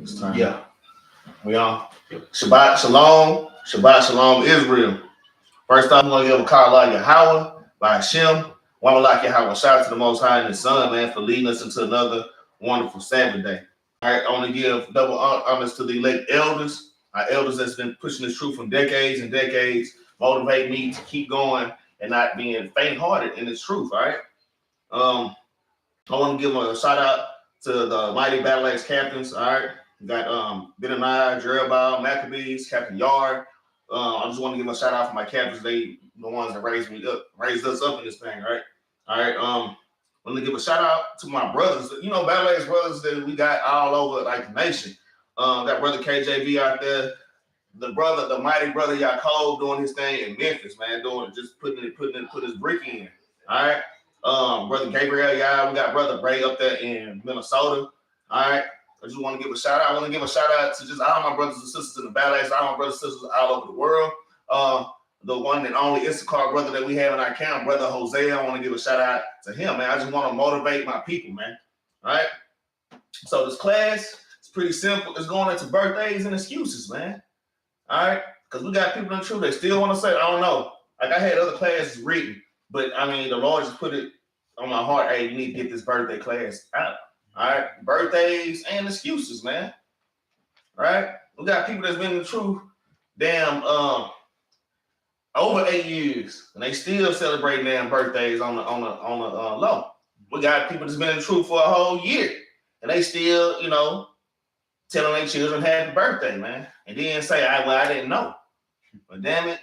It's time. Yeah. We on. Shabbat Shalom. Shabbat Shalom, Israel. First off, I'm going to give a call out Yahweh by Hashem. One like Yahweh. Shout out to the Most High and His Son, man, for leading us into another wonderful Sabbath day. All right, I want to give double honors to the elect elders. Our elders that's been pushing this truth from decades and decades, motivate me to keep going and not being faint-hearted in this truth, all right? I want to give a shout-out to the mighty Battle Axe captains, all right? We got Benaniyah, Jerubbaal, Maccabees, Captain Yard. I just want to give a shout out for my captains. They the ones that raised us up in this thing, right? All right. I want to give a shout out to my brothers. You know, Battle Axe brothers that we got all over like the nation. Got brother KJV out there, the mighty brother Yaakov doing his thing in Memphis, man, putting his brick in. All right. Brother Gabriel, we got brother Ray up there in Minnesota. All right. I just want to give a shout out. I want to give a shout out to just all my brothers and sisters in the Battle Axes, all my brothers and sisters all over the world. The one and only Issachar brother that we have in our camp, brother Jose, I want to give a shout out to him, man. I just want to motivate my people, man. All right. So this class is pretty simple. It's going into birthdays and excuses, man. All right. Because we got people in the truth that still want to say, I don't know. Like I had other classes written, but I mean, the Lord just put it on my heart. Hey, you need to get this birthday class out. All right, birthdays and excuses, man. All right, we got people that's been in the truth, damn, over 8 years, and they still celebrating damn birthdays on the low. We got people that's been in the truth for a whole year, and they still, you know, telling their children happy birthday, man, and then say, I didn't know. But damn it,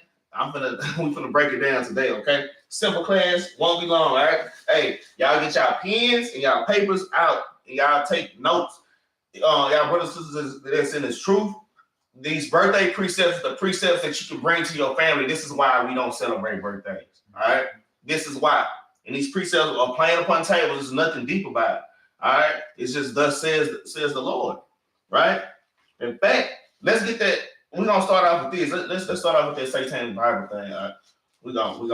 we finna break it down today, okay? Simple class, won't be long, all right? Hey, y'all get y'all pens and y'all papers out. Y'all take notes. Y'all brothers and sisters that's in this truth. These birthday precepts, the precepts that you can bring to your family. This is why we don't celebrate birthdays. All right. This is why. And these precepts are plain upon tables. There's nothing deep about it. All right. It's just thus says the Lord. Right. In fact, let's get that. We're gonna start off with this. Let's start off with that satanic Bible thing. All right. We're gonna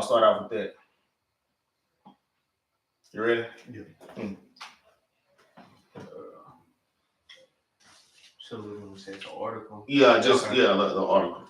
start off with that. You ready? Yeah. So we're gonna say the article. Yeah, the article.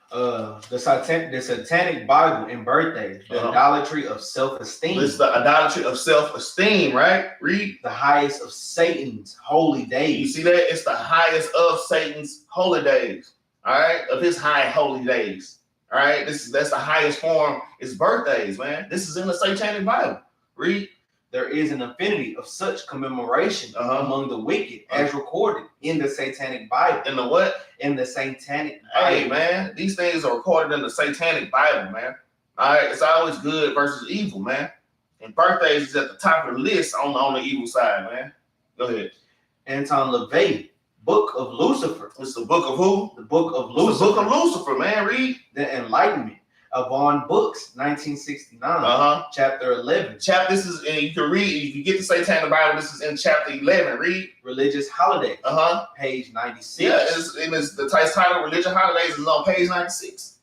The satanic Bible and birthday, the idolatry of self-esteem. It's the idolatry of self-esteem, right? Read. The highest of Satan's holy days. You see that? It's the highest of Satan's holy days. All right, of his high holy days. All right, that's the highest form. It's birthdays, man. This is in the satanic Bible. Read. There is an infinity of such commemoration among the wicked as recorded in the satanic Bible. In the what? In the satanic Bible. Hey, man, these things are recorded in the satanic Bible, man. All right, it's always good versus evil, man. And birthdays is at the top of the list on the evil side, man. Go ahead. Anton LaVey, Book of Lucifer. It's the book of who? The book of Lucifer. It's the book of Lucifer, man. Read. The Enlightenment. Avon Books, 1969, chapter 11. This is, and you can read, if you get the Satanic Bible, this is in chapter 11. Read. Religious Holidays, page 96. Yeah, it's the title, Religious Holidays, is on page 96.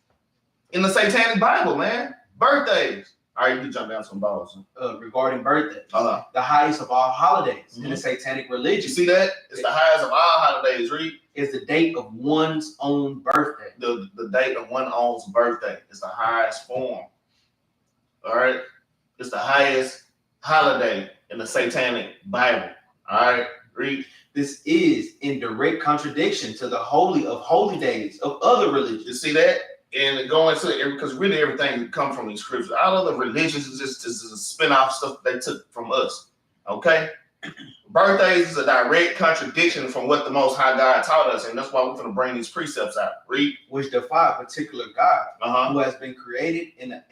In the Satanic Bible, man. Birthdays. All right, you can jump down some balls. Regarding birthdays, the highest of all holidays in the satanic religion. You see that? It's the highest of all holidays. Read. Is the date of one's own birthday. The date of one's own birthday is the highest form. All right? It's the highest holiday in the satanic Bible. All right? Read. This is in direct contradiction to the holy of holy days of other religions. You see that? And going to it, because really everything come from these scriptures. All other religions is just a spin-off stuff they took from us. Okay? Birthdays is a direct contradiction from what the Most High God taught us, and that's why we're going to bring these precepts out. Read. Which defy a particular God who has been created in an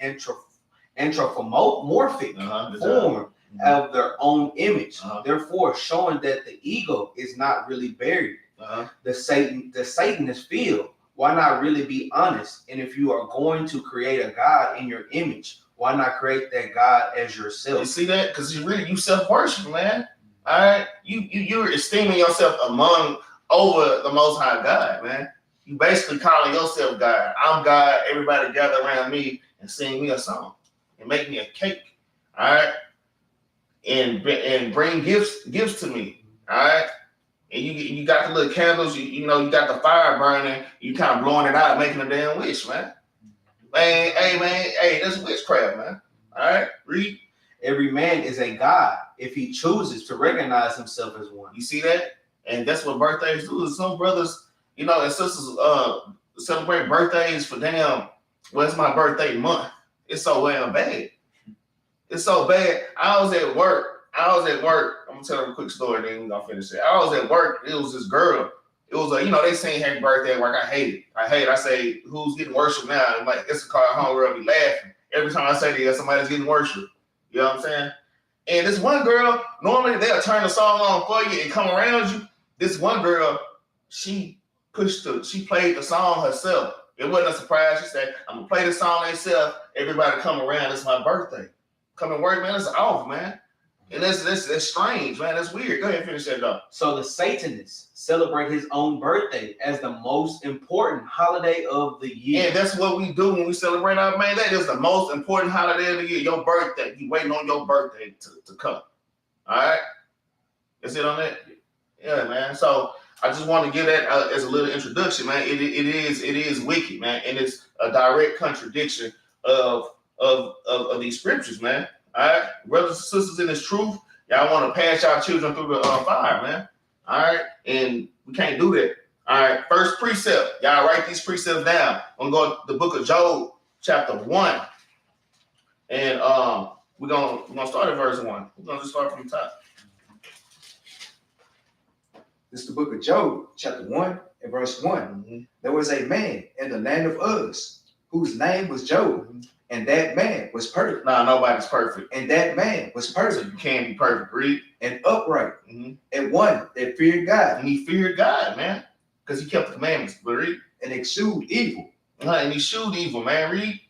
anthropomorphic form of their own image, therefore showing that the ego is not really buried. The Satanist field. Why not really be honest? And if you are going to create a God in your image, why not create that God as yourself? You see that? Because you self-worship, man. All right, you're esteeming yourself over the Most High God, man. You basically calling yourself God. I'm God. Everybody gather around me and sing me a song and make me a cake. All right, and bring gifts to me. All right, and you got the little candles, you know, you got the fire burning, you kind of blowing it out, making a damn wish, man. Man, hey, that's witchcraft, man. All right, read. Every man is a god if he chooses to recognize himself as one. You see that? And that's what birthdays do. Some brothers, you know, and sisters celebrate birthdays for damn, well, it's my birthday month. It's so damn bad. It's so bad. I was at work. I'm gonna tell you a quick story, then we're gonna finish it. I was at work. It was this girl. It was you know, they saying happy birthday at work. I hate it. I say, who's getting worship now? I'm like, it's a car at home where I'll be laughing. Every time I say that, somebody's getting worship. You know what I'm saying? And this one girl, normally they'll turn the song on for you and come around you. This one girl, she played the song herself. It wasn't a surprise. She said, I'm gonna play the song herself. Everybody come around. It's my birthday. Come and work, man. It's off, man. And that's strange, man. That's weird. Go ahead and finish that up. So the Satanists celebrate his own birthday as the most important holiday of the year. And that's what we do when we celebrate our man. That is the most important holiday of the year. Your birthday. You waiting on your birthday to come. All right. That's it on that. Yeah, man. So I just want to give that as a little introduction, man. It is wicked, man, and it's a direct contradiction of these scriptures, man. All right, brothers and sisters in this truth, y'all want to pass y'all children through the fire, man. All right, and we can't do that. All right, first precept, y'all write these precepts down. I'm gonna go to the book of Job, chapter 1, and we're gonna start at verse 1. We're gonna just start from the top. This is the book of Job, chapter 1 and verse 1. Mm-hmm. There was a man in the land of Uz whose name was Job. Mm-hmm. And that man was perfect. Nah, nobody's perfect. And that man was perfect. So you can't be perfect. Read. And upright. Mm-hmm. And one that feared God. And he feared God, man. Because he kept the commandments. But read. And eschewed evil. And he shewed evil, man. Read.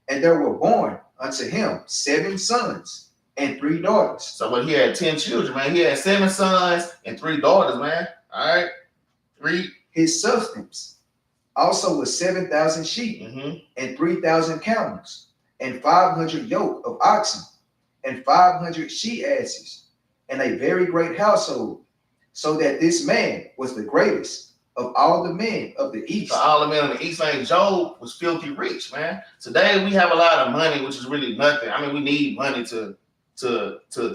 And there were born unto him 7 sons and 3 daughters. So but he had 10 children, man. He had 7 sons and 3 daughters, man. All right. Read. His substance also was 7,000 sheep and 3,000 camels. And 500 yoke of oxen, and 500 she-asses, and a very great household, so that this man was the greatest of all the men of the east. So all the men of the east, man, Job was filthy rich, man. Today we have a lot of money, which is really nothing. I mean, we need money to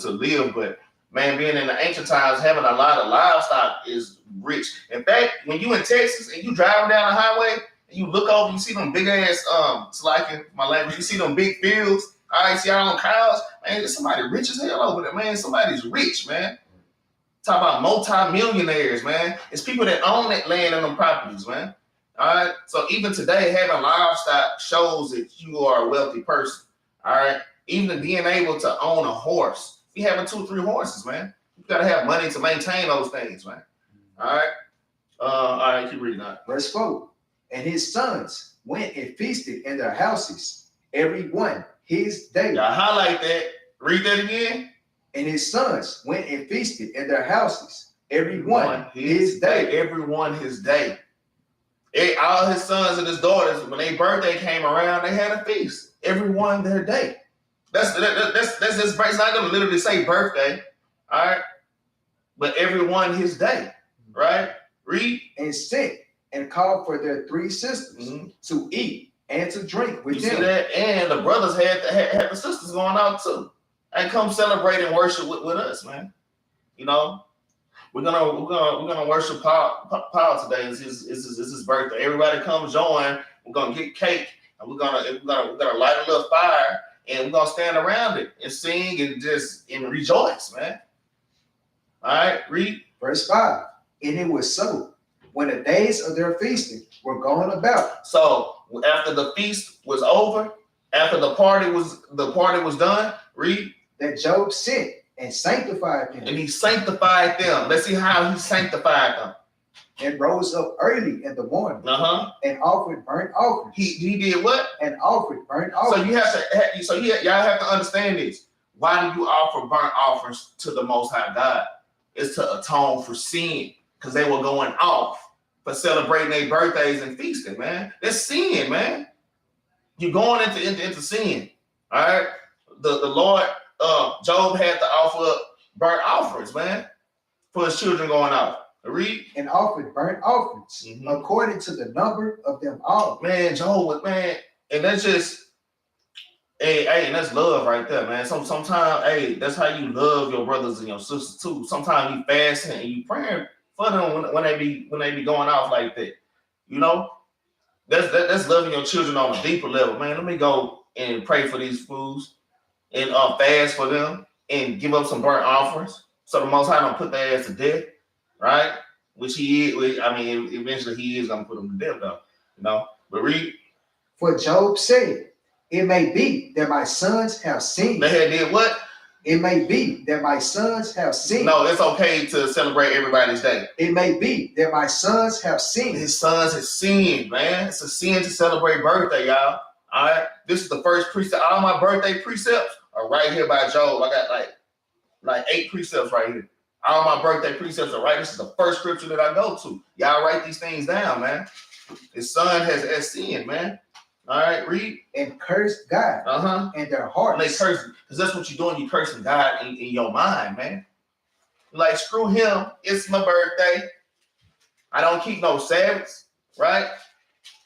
live, but man, being in the ancient times, having a lot of livestock is rich. In fact, when you in Texas and you driving down the highway, you look over, you see them big ass, it's like in my language, you see them big fields. All right, see all them cows, man. There's somebody rich as hell over there, man. Somebody's rich, man. Talk about multi-millionaires, man. It's people that own that land and them properties, man. All right. So even today, having livestock shows that you are a wealthy person. All right. Even being able to own a horse, you having 2 or 3 horses, man. You gotta have money to maintain those things, man. All right. All right, keep reading that. Verse 4. And his sons went and feasted in their houses, every one his day. Y'all highlight that. Read that again. And his sons went and feasted in their houses, every one his day. Every one his day. All his sons and his daughters, when their birthday came around, they had a feast. Every one their day. That's just, it's not gonna literally say birthday, all right? But every one his day, right? Read. And sent and called for their 3 sisters to eat and to drink with them. See that? And the brothers had the sisters going out too, and come celebrate and worship with us, man. You know, we're gonna worship Paul today. It's his birthday. Everybody come join. We're gonna get cake, and we're gonna light a little fire, and we're gonna stand around it and sing and rejoice, man. All right, read. Verse 5. And it was so, when the days of their feasting were gone about. So after the feast was over, after the party was done, read. That Job sent and sanctified them. And he sanctified them. Let's see how he sanctified them. And rose up early in the morning. And offered burnt offerings. He did what? And offered burnt offerings. Y'all have to understand this. Why do you offer burnt offerings to the Most High God? It's to atone for sin, because they were going off for celebrating their birthdays and feasting, man. That's sin, man. You're going into sin. All right. The Lord, Job had to offer up burnt offerings, man, for his children going off. Read. And offered burnt offerings according to the number of them all. Man, Job, man, and that's just, hey, and that's love right there, man. Sometimes, hey, that's how you love your brothers and your sisters too. Sometimes you fasting and you praying for them when they be going off like that. You know, that's loving your children on a deeper level, man. Let me go and pray for these fools and fast for them and give up some burnt offerings, so the Most High don't put their ass to death, right? Which he is. I mean, eventually he is gonna put them to death, though. You know, but read. For Job said, "It may be that my sons have sinned." They had did what? It may be that my sons have sinned. No, it's okay to celebrate everybody's day. It may be that my sons have sinned. His sons have sinned, man. It's a sin to celebrate birthday, y'all. All right. This is the first precept. All my birthday precepts are right here by Job. I got like 8 precepts right here. All my birthday precepts are right. This is the first scripture that I go to. Y'all write these things down, man. His son has sinned, man. All right, read. And cursed God and their hearts. And they curse, because that's what you're doing. You're cursing God in your mind, man. Like, screw him. It's my birthday. I don't keep no Sabbaths, right?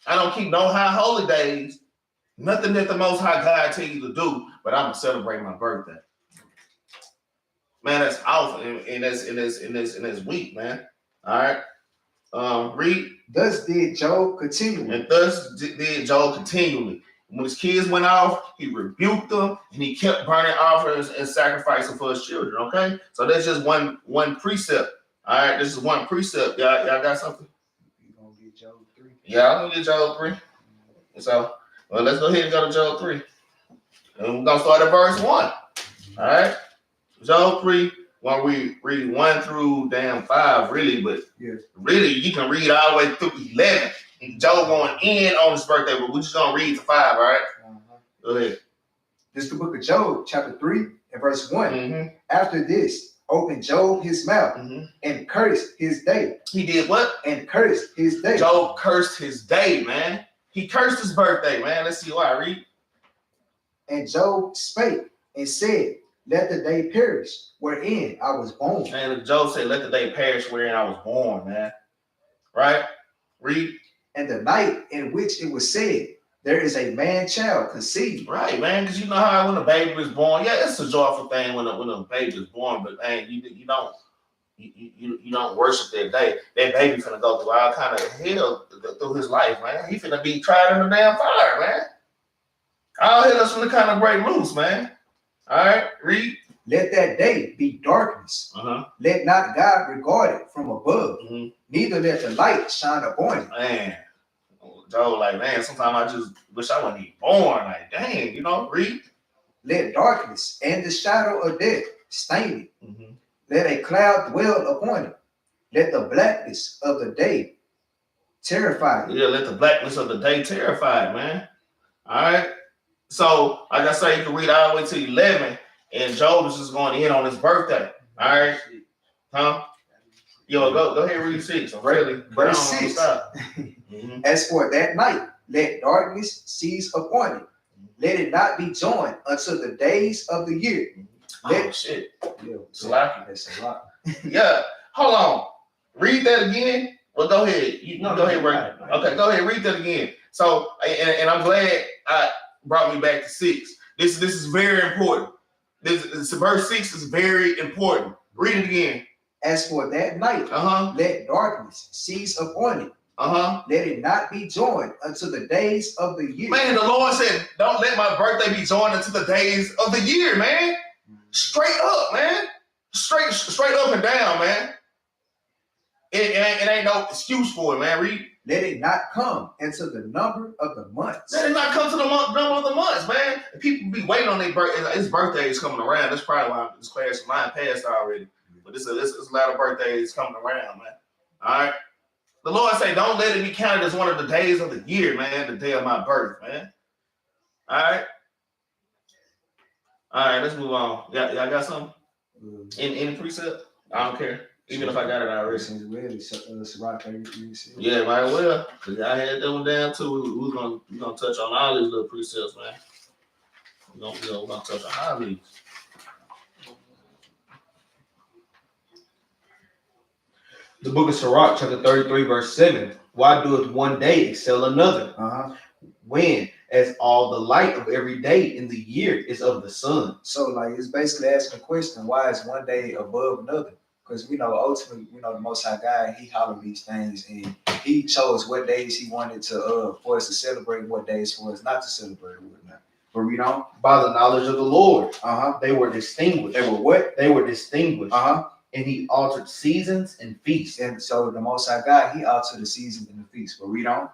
I don't keep no high holy days. Nothing that the Most High God tell you to do, but I'm gonna celebrate my birthday. Man, that's awful, and that's weak, man. All right. Read. Thus did Job continually. And thus did Job continually. When his kids went off, he rebuked them, and he kept burning offerings and sacrificing for his children. Okay, so that's just one precept. All right, this is one precept. Y'all got something? You gonna get Job 3? Yeah, I'm gonna get Job 3. So, well, let's go ahead and go to Job 3, and we're gonna start at verse 1. All right, Job 3. Well, we read 1 through 5, really, but really you can read all the way through 11. And Job going in on his birthday, but we're just gonna read to 5, all right? Go ahead. This is the book of Job, chapter 3, and verse 1. After this, opened Job his mouth and cursed his day. He did what? And cursed his day. Job cursed his day, man. He cursed his birthday, man. Let's see why. Read. And Job spake and said, "Let the day perish wherein I was born." And Job said, "Let the day perish wherein I was born," man. Right? Read. And the night in which it was said, "There is a man child conceived." Right, man, because you know how when a baby is born, yeah, it's a joyful thing when a baby is born, but man, you don't worship that day. That baby's gonna go through all kind of hell through his life, man. He's gonna be tried in the damn fire, man. All hell is gonna kind of break loose, man. All right, read. Let that day be darkness. Let not God regard it from above. Neither let the light shine upon it. Man, Joe, like, man, sometimes I just wish I wasn't even born. Like, dang, you know, read. Let darkness and the shadow of death stain it. Let a cloud dwell upon it. Let the blackness of the day terrify it. Yeah, let the blackness of the day terrify it, man. All right. So, like I say, you can read all the way to 11, and Job is just going in on his birthday. All right. Huh? Yo, go ahead and read 6. Really, verse 6. As for that night, let darkness seize upon it. Let it not be joined until the days of the year. Shit. That's a lot. Yeah. Hold on. Read that again. Well, go ahead. Go ahead, right? Okay, go ahead. Read that again. So, and I'm glad I brought me back to 6. This is very important. This verse 6 is very important. Read it again. As for that night, let darkness seize upon it. Let it not be joined until the days of the year. Man, the Lord said, "Don't let my birthday be joined until the days of the year," man. Straight up, man. Straight up and down, man. It ain't no excuse for it, man. Read. Let it not come into the number of the months. Let it not come to the number of the months, man. People be waiting on their birthday. His birthday is coming around. That's probably why this class of mine passed already. But it's a lot of birthdays coming around, man. All right. The Lord say, don't let it be counted as one of the days of the year, man. The day of my birth, man. All right. All right. Let's move on. Y'all got something? In precept? I don't care. Even if I got it already. Yeah, might well. Because I had that one down too. We're gonna touch on all these little precepts, man. We're gonna touch on all these. The book of Sirach, chapter 33, verse 7. Why doeth one day excel another? When, as all the light of every day in the year is of the sun. So, like, it's basically asking the question, why is one day above another? Because we know ultimately, the Most High God, He hollowed these things, and He chose what days He wanted to for us to celebrate, what days for us not to celebrate, or whatnot. But read on. By the knowledge of the Lord, they were distinguished. They were what? They were distinguished. And He altered seasons and feasts. And so the Most High God, He altered the seasons and the feasts. But read on.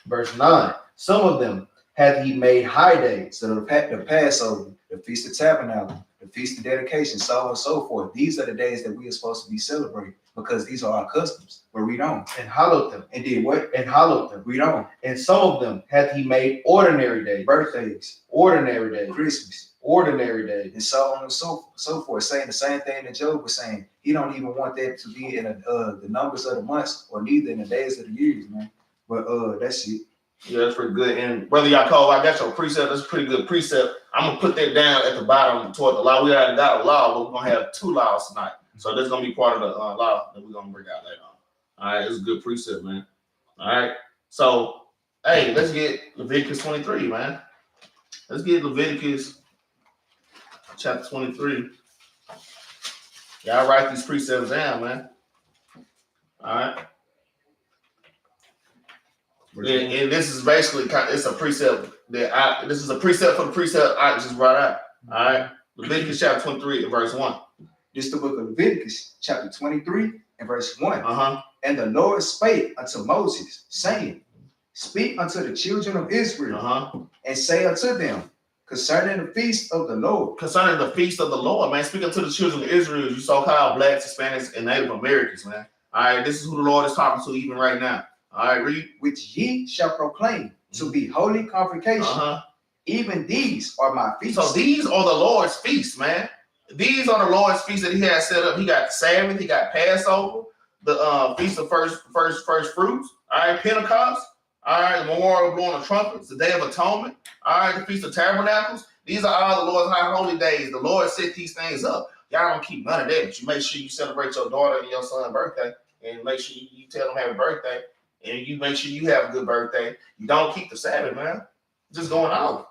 Verse 9. Some of them hath He made high days. So the Passover, the Feast of Tabernacle, the Feast of Dedication, so on and so forth. These are the days that we are supposed to be celebrating because these are our customs. But read on. And hallowed them. And did what? And hallowed them. Read on. And some of them hath He made ordinary days. Birthdays. Ordinary days. Christmas. Ordinary days. And so on and so forth. Saying the same thing that Job was saying. He don't even want that to be in the numbers of the months or neither in the days of the years, man. But that's it. Yeah, that's pretty good. And Brother Yaakov, I got your precept. That's a pretty good precept. I'm going to put that down at the bottom toward the law. We already got a law, but we're going to have 2 laws tonight. So that's going to be part of the law that we're going to bring out later on. All right, it's a good precept, man. All right. So, hey, let's get Leviticus 23, man. Let's get Leviticus chapter 23. Y'all write these precepts down, man. All right. And this is basically it's a precept that this is a precept for the precept I just brought out. All right. Leviticus chapter 23 and verse 1. This is the book of Leviticus, chapter 23 and verse 1. And the Lord spake unto Moses, saying, Speak unto the children of Israel, and say unto them, concerning the feast of the Lord. Concerning the feast of the Lord, man. Speak unto the children of Israel, you so-called blacks, Hispanics, and Native Americans, man. All right, this is who the Lord is talking to even right now. All right, read. Which ye shall proclaim to be holy convocation. Even these are my feasts. So these are the Lord's feasts, man. These are the Lord's feasts that He has set up. He got the Sabbath, He got Passover, the feast of first fruits. All right, Pentecost. All right, the memorial blowing of trumpets, the Day of Atonement. All right, the Feast of Tabernacles. These are all the Lord's high holy days. The Lord set these things up. Y'all don't keep none of that, but you make sure you celebrate your daughter and your son's birthday, and make sure you tell them happy birthday, and you make sure you have a good birthday. You don't keep the Sabbath, man. Just going on.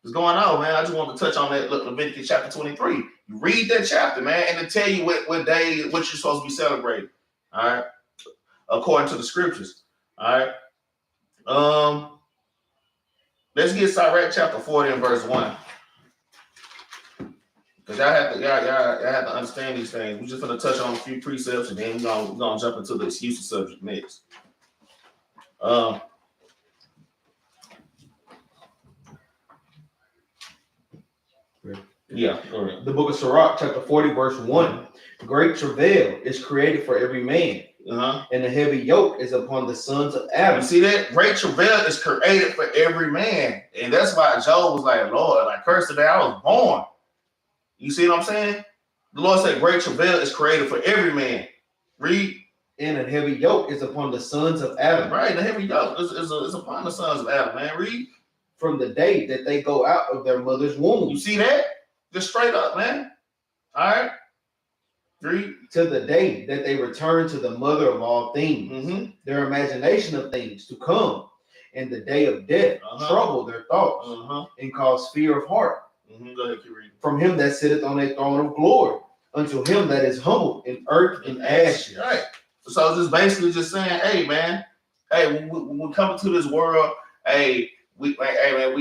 It's going on, man. I just want to touch on that Leviticus chapter 23. You read that chapter, man, and it tell you what day, what you're supposed to be celebrating. All right, according to the scriptures. All right. Let's get Sirach chapter 40 and verse 1. Because y'all have to understand these things. We're just gonna touch on a few precepts and then we're gonna jump into the excuses subject next. Yeah. Right. The book of Sirach, chapter 40, verse 1. Great travail is created for every man, and the heavy yoke is upon the sons of Adam. You see that? Great travail is created for every man. And that's why Job was like, Lord, like, cursed the day I was born. You see what I'm saying? The Lord said, great travail is created for every man. Read. And a heavy yoke is upon the sons of Adam. Right, the heavy yoke is upon the sons of Adam, man. Read. From the day that they go out of their mother's womb. You see that? Just straight up, man. All right. Read. To the day that they return to the mother of all things. Their imagination of things to come. And the day of death trouble their thoughts and cause fear of heart. Go ahead, keep reading. From him that sitteth on a throne of glory, unto him that is humbled in earth and ashes. Right. So just basically just saying, hey man, hey, when we come into this world, hey, we're gonna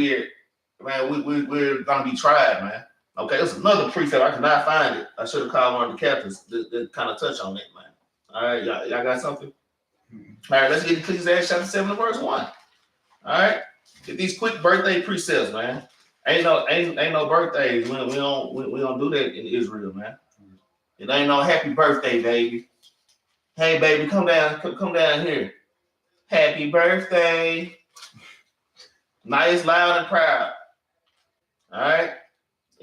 be tried, man. Okay, that's another precept. I cannot find it. I should have called one of the captains to kind of touch on that, man. All right, y'all got something? All right, let's get Ecclesiastes chapter 7 verse 1. All right, get these quick birthday precepts, man. Ain't no birthdays. We don't do that in Israel, man. It ain't no happy birthday, baby. Hey, baby, come down here. Happy birthday. Nice, loud, and proud. All right.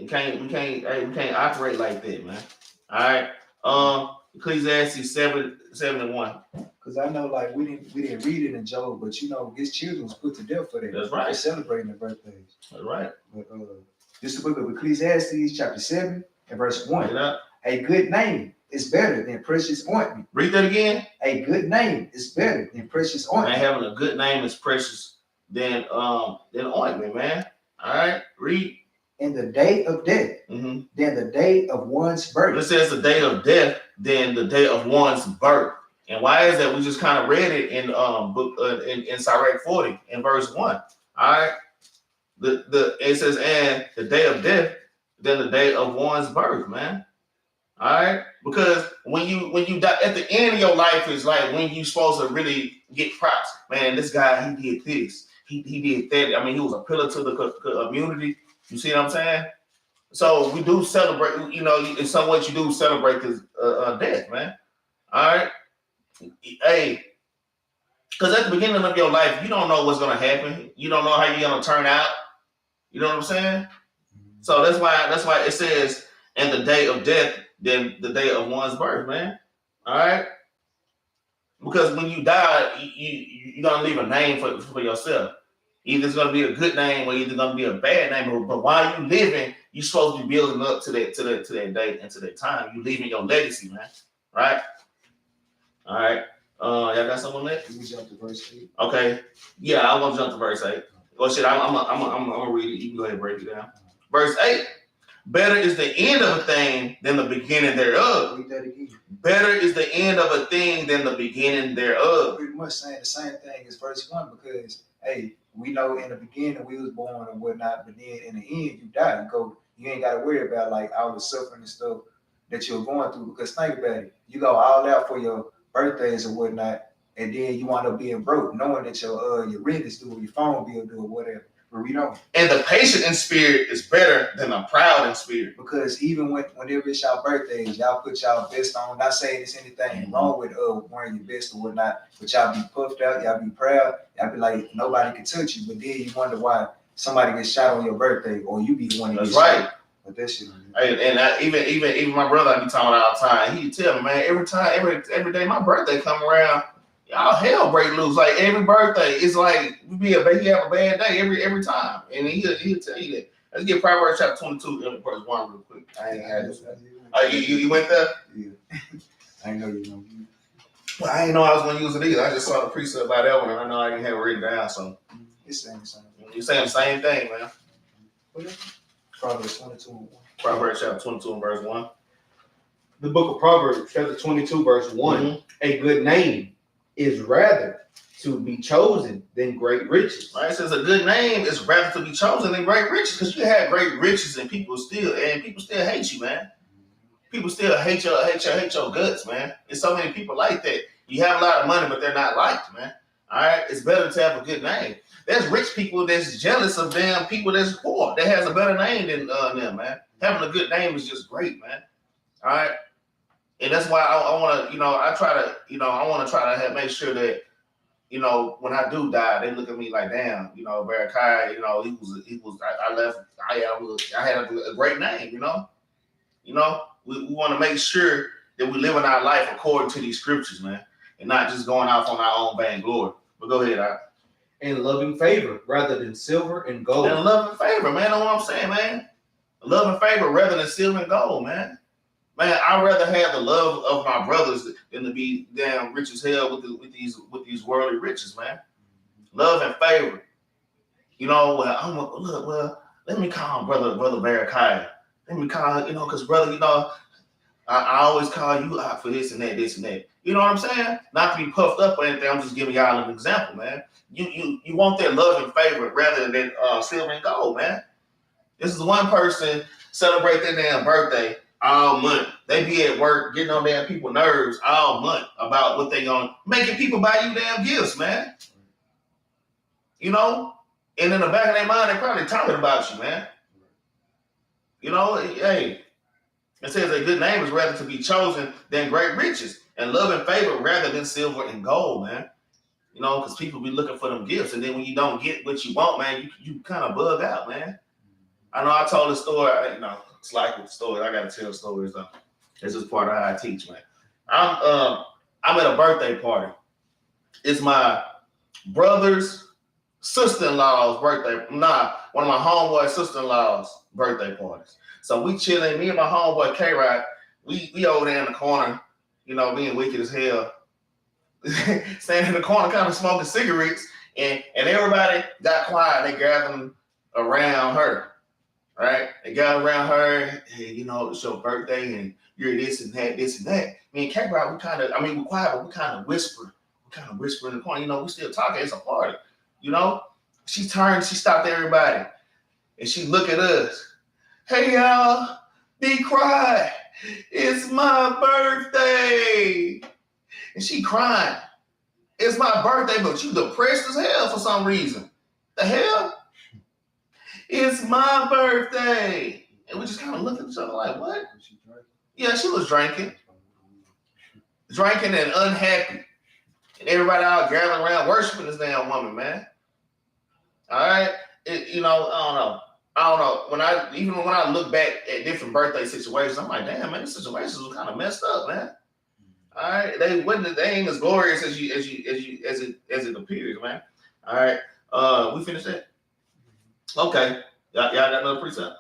We can't operate like that, man. All right. Ecclesiastes 7 and 1. Because I know, like, we didn't read it in Job, but his children was put to death for that. That's right. For celebrating their birthdays. That's right. But this is the book of Ecclesiastes, chapter 7 and verse 1. Yeah. A good name is better than precious ointment. Read that again. A good name is better than precious ointment. Man, having a good name is precious than ointment, man. All right, read. In the day of death, than the day of one's birth. It says the day of death than the day of one's birth. And why is that? We just kind of read it in book in Sirach 40 in verse 1. All right. It says, and the day of death than the day of one's birth, man. All right, because when you die at the end of your life is like when you supposed to really get props. Man, this guy, he did this, he did that. I mean, he was a pillar to the community. You see what I'm saying? So we do celebrate. You know, in some ways you do celebrate his death, man. All right, hey, because at the beginning of your life, you don't know what's gonna happen. You don't know how you're gonna turn out. You know what I'm saying? So that's why it says, "And the day of death, than the day of one's birth," man. All right, because when you die, you're gonna leave a name for yourself. Either it's gonna be a good name or either gonna be a bad name. But while you living, you're supposed to be building up to that day and to that time. You leaving your legacy, man. Right? All right. Y'all got someone left? Can we jump to verse 8? Okay. Yeah, I want to jump to verse 8. Well, shit, I'm gonna read it. You can go ahead and break it down. Verse 8. Better is the end of a thing than the beginning thereof. Read that again. Better is the end of a thing than the beginning thereof. Pretty much saying the same thing as verse 1 because, hey, we know in the beginning we was born and whatnot, but then in the end you die. You ain't got to worry about like all the suffering and stuff that you're going through because think about it. You go all out for your birthdays or whatnot, and then you wind up being broke, knowing that your rent is due, your phone bill due, or whatever. But we don't. And the patient in spirit is better than the proud in spirit. Because even whenever it's y'all birthdays, y'all put y'all best on. Not saying there's anything wrong with wearing your best or whatnot, but y'all be puffed out, y'all be proud, y'all be like nobody can touch you. But then you wonder why somebody gets shot on your birthday, or you be the one that gets shot. But that shit. Even my brother, I be talking all the time. He tell me, man, every day my birthday come around, y'all hell break loose. Like every birthday, it's like he have a bad day every time, and he'll tell you that. Let's get Proverbs chapter 22 verse 1 real quick. I ain't had this. You went there? Yeah. I know you know. Well, I didn't know I was going to use it either. I just saw the precept by that one, and I know I didn't have it written down. So it's saying the same. You're saying the same thing, man. Proverbs 22 and 1. Proverbs chapter 22 and verse 1. The book of Proverbs, chapter 22, verse 1. A good name is rather to be chosen than great riches. Right? It says a good name is rather to be chosen than great riches, because you have great riches and people still hate you, man. People still hate your guts, man. There's so many people like that. You have a lot of money, but they're not liked, man. All right, it's better to have a good name. There's rich people that's jealous of them people that's poor. That has a better name than them, man. Having a good name is just great, man. All right, and that's why I want to, I want to try to make sure that, when I do die, they look at me like, damn, Barakai, I had a great name, we want to make sure that we live in our life according to these scriptures, man, and not just going off on our own vainglory. But go ahead, And loving favor rather than silver and gold. And love and favor, man. Know what I'm saying, man? Love and favor rather than silver and gold, man. Man, I'd rather have the love of my brothers than to be damn rich as hell with these worldly riches, man. Love and favor. Let me call him brother Barakai. Let me call him, because brother, I always call you out for this and that. You know what I'm saying? Not to be puffed up or anything. I'm just giving y'all an example, man. You want that love and favor rather than silver and gold, man. This is one person celebrate their damn birthday all month. They be at work getting on damn people's nerves all month about what they gonna making people buy you damn gifts, man. And in the back of their mind, they probably talking about you, man. Hey, it says a good name is rather to be chosen than great riches, and love and favor rather than silver and gold, man. Because people be looking for them gifts, and then when you don't get what you want, man, you kind of bug out, man. I know I told a story, it's like with stories. I gotta tell stories though. This is part of how I teach, man. I'm at a birthday party. It's my brother's sister-in-law's birthday. One of my homeboy sister-in-law's birthday parties. So we chilling, me and my homeboy K-Rod, we over there in the corner, you know, being wicked as hell, standing in the corner, kind of smoking cigarettes, and everybody got quiet. They gathered around her, right? They gathered around her. Hey, you know, it's your birthday, and you're this and that, this and that. Me and Capt, we kind of, we're quiet, but we kind of whisper. We kind of whisper in the corner. You know, we still talking. It's a party. You know, she turned, she stopped everybody, and she looked at us. Hey, y'all, be quiet. It's my birthday. And she crying. It's my birthday, but you depressed as hell for some reason. The hell? It's my birthday. And we just kind of looked at each other like, what? Yeah, she was drinking. Drinking and unhappy. And everybody out gathering around worshiping this damn woman, man. All right? You know, I don't know. Even when I look back at different birthday situations, I'm like, damn, man, these situations was kind of messed up, man. All right, they ain't as glorious as it appears, man. All right, we finished that. Okay, y'all got another precept.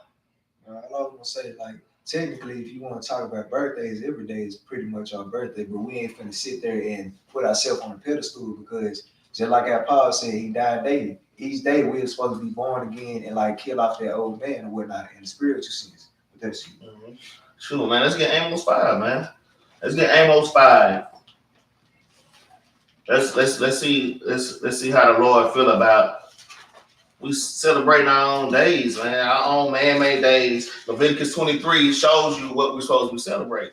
I was gonna say, like, technically, if you want to talk about birthdays, every day is pretty much our birthday, but we ain't finna sit there and put ourselves on a pedestal, because just like our Paul said, he died daily. Each day we're supposed to be born again and like kill off that old man and whatnot in the spiritual sense. But that's Sure, man. Let's get Amos 5, man. Let's get Amos 5. Let's see how the Lord feel about. We celebrate our own days, man. Our own man-made days. Leviticus 23 shows you what we're supposed to celebrate.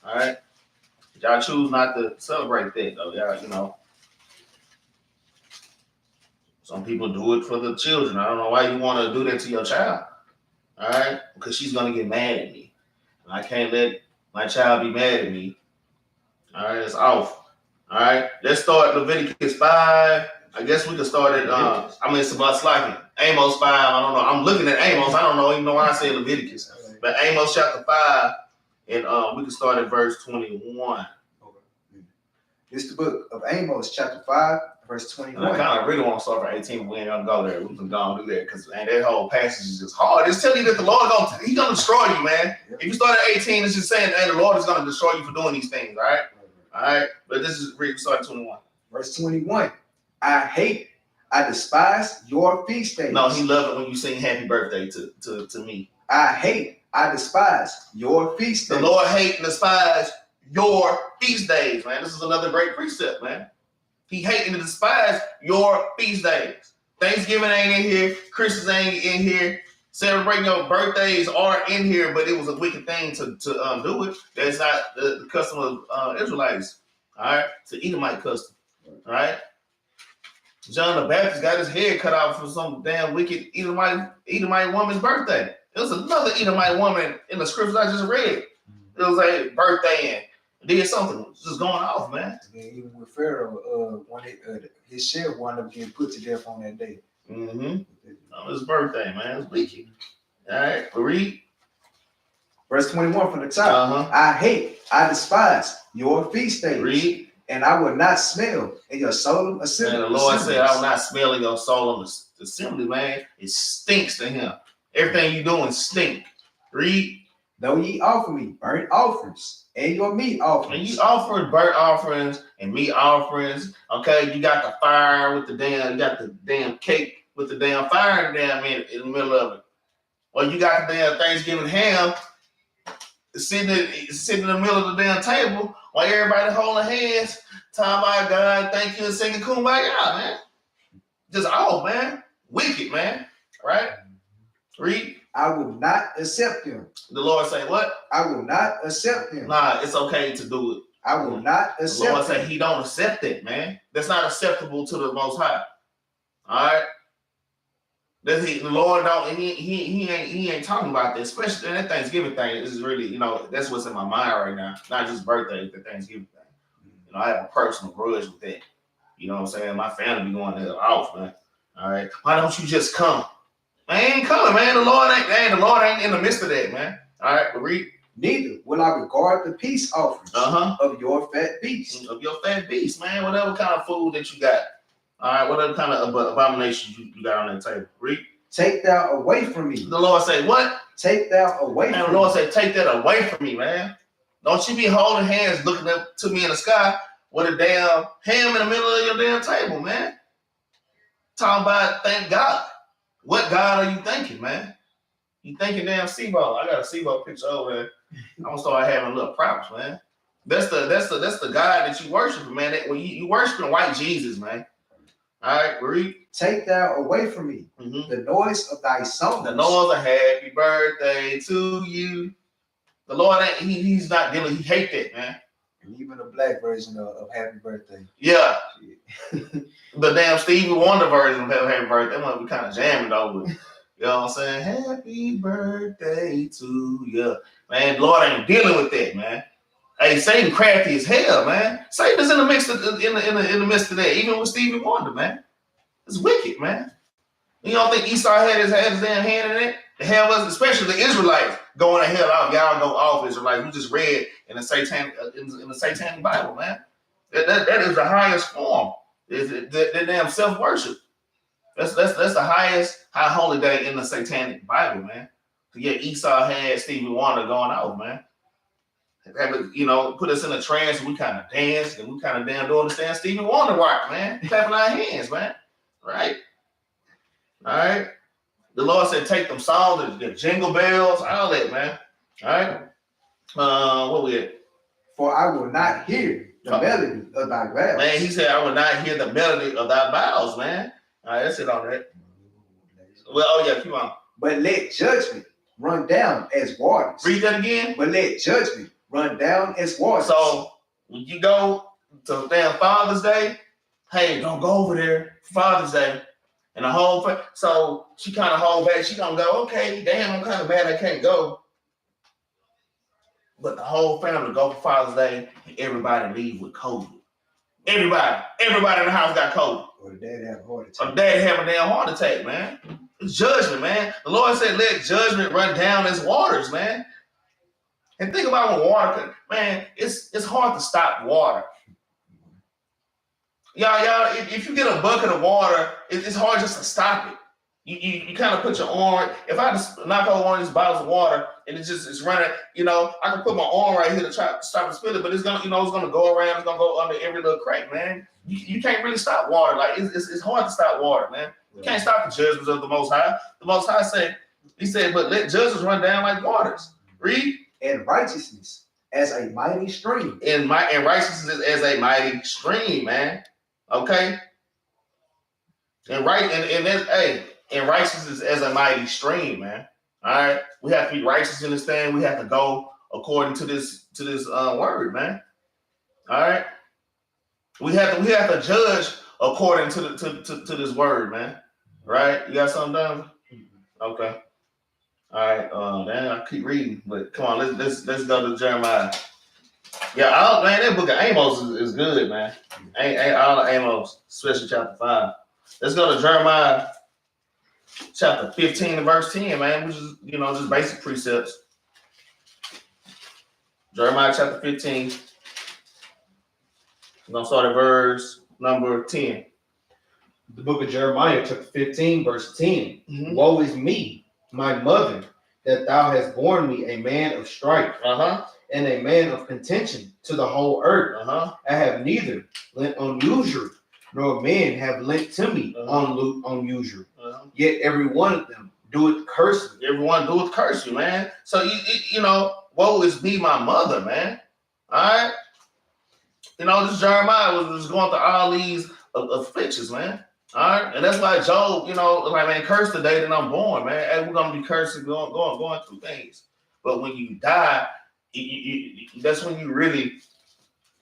All right. Y'all choose not to celebrate that, though. Y'all, you know. Some people do it for the children. I don't know why you want to do that to your child. All right? Because she's going to get mad at me. And I can't let my child be mad at me. All right? It's off. All right? Let's start Leviticus 5. I guess we can start at, it's about slacking. Amos 5. I don't know. I'm looking at Amos. I don't know even know why I said Leviticus. But Amos chapter 5. And we can start at verse 21. It's the book of Amos, chapter 5, verse 21. And I kind of really want to start for 18, but we ain't gonna go there. We can go and do that because that whole passage is just hard. It's telling you that the Lord he's gonna destroy you, man. Yep. If you start at 18, it's just saying that the Lord is gonna destroy you for doing these things, all right? All right. But this is we start at 21. Verse 21. I despise your feast days. No, he loved it when you sing happy birthday to me. I despise your feast days. The Lord hate and despise your feast days, man. This is another great precept, man. He hate and despise your feast days. Thanksgiving ain't in here. Christmas ain't in here. Celebrating your birthdays are in here, but it was a wicked thing to do it. That's not the custom of Israelites. All right, it's an Edomite custom. All right. John the Baptist got his head cut off for some damn wicked Edomite woman's birthday. There was another Edomite woman in the scriptures I just read. It was a birthday and did something just going off, man. And even with Pharaoh, his sheriff wound up getting put to death on that day. Mm-hmm. On his birthday, man. It's wicked. All right, read. Verse 21 from the top. I despise your feast days. Read. And I will not smell in your solemn assembly. And the Lord said, I will not smell in your solemn assembly, man. It stinks to him. Everything you doing stink. Read. Though ye offer me burnt offerings and your meat offerings. And you offer burnt offerings and meat offerings. Okay, you got the fire with the damn cake with the damn fire in the middle of it. Or you got the damn Thanksgiving ham sitting in the middle of the damn table while everybody holding hands, talking about God, thank you, and singing Kumbaya, man. Just off, man. Wicked, man. Right? Read. I will not accept them. The Lord say what? I will not accept them. Nah, it's okay to do it. I will not accept them. The Lord say he don't accept it, man. That's not acceptable to the Most High. All right? The Lord don't, he ain't talking about this, especially that Thanksgiving thing. This is really, you know, that's what's in my mind right now. Not just birthday, the Thanksgiving thing. You know, I have a personal grudge with that. You know what I'm saying? My family be going there off, man. All right. Why don't you just come? I ain't coming, man. The Lord ain't in the midst of that, man. All right, read. Neither will I regard the peace offerings of your fat beast. Of your fat beast, man. Whatever kind of food that you got. All right, whatever kind of abominations you got on that table. Read. Take thou away from me. The Lord say, what? Take thou away from me. The Lord say, take that away from me, man. Don't you be holding hands looking up to me in the sky with a damn ham in the middle of your damn table, man. Talking about thank God. What God are you thinking, man? You thinking damn Seaball. I got a Seaball picture over there. I'm gonna start having little props, man. That's the God that you worship, man. When you worshiping white Jesus, man. All right, read. Take thou away from me the noise of thy songs. The noise of happy birthday to you. The Lord, he's not dealing. He hate that, man. And even the black version of Happy Birthday. Yeah. The damn Stevie Wonder version of Happy Birthday. That might be kind of jamming over. You know what I'm saying? Happy birthday to you. Man, the Lord ain't dealing with that, man. Hey, Satan crafty as hell, man. Satan is in the mix of, in the midst of that, even with Stevie Wonder, man. It's wicked, man. You don't think Esau had his damn hand in it? The hell was, especially the Israelites going to hell off. Y'all go off Israelites. We just read in the satanic Bible, man. That is the highest form. Is that damn self-worship. That's the highest high holy day in the satanic Bible, man. So yeah, Esau had Stevie Wonder going off, man. You know, put us in a trance and we kind of dance and we kind of damn don't understand Stevie Wonder work, man. Clapping our hands, man. Right? All right. The Lord said, take them songs, the jingle bells, all that, man. All right. What we at? For I will not hear the melody of thy vows. Man, he said, I will not hear the melody of thy vows, man. All right, that's it on that. Well, oh yeah, keep on. But let judgment run down as waters. Read that again. But let judgment run down as waters. So when you go to damn Father's Day, hey, don't go over there Father's Day. And the whole so she kind of hold back. She gonna go, okay, damn, I'm kind of mad I can't go. But the whole family go for Father's Day, and everybody leave with COVID. Everybody in the house got COVID. Or the dad have a heart attack. Or dad have a damn heart attack, man. It's judgment, man. The Lord said, let judgment run down as waters, man. And think about when water, man, it's hard to stop water. Y'all, if you get a bucket of water, it's hard just to stop it. You kind of put your arm. If I just knock over one of these bottles of water and it's running, you know, I can put my arm right here to try to stop the spill it, but it's gonna go around. It's gonna go under every little crack, man. You can't really stop water. Like it's hard to stop water, man. You can't stop the judgments of the Most High. The Most High said, He said, but let judgments run down like waters. Read. And righteousness as a mighty stream. And righteousness as a mighty stream, man. Okay. And righteousness as a mighty stream, man. All right. We have to be righteous in this thing. We have to go according to this word, man. All right. We have to judge according to this word, man. Right? You got something done? Okay. All right. Man, I keep reading, but come on, let's go to Jeremiah. Yeah, man, that book of Amos is good, man. Ain't all of Amos, especially chapter 5. Let's go to Jeremiah chapter 15 and verse 10, man, which is, you know, just basic precepts. Jeremiah chapter 15. We're going to start at verse number 10. The book of Jeremiah chapter 15, verse 10. Woe is me, my mother, that thou hast borne me a man of strife. And a man of contention to the whole earth. I have neither lent on usury, nor men have lent to me on usury. Yet every one of them doeth curse me. Everyone doeth curse you, man. So you know, woe is me, my mother, man. All right. You know, this Jeremiah was going through all these afflictions, man. All right, and that's why Job, you know, like, man, cursed the day that I'm born, man. Hey, we're gonna be cursing, going through things. But when you die, that's when you really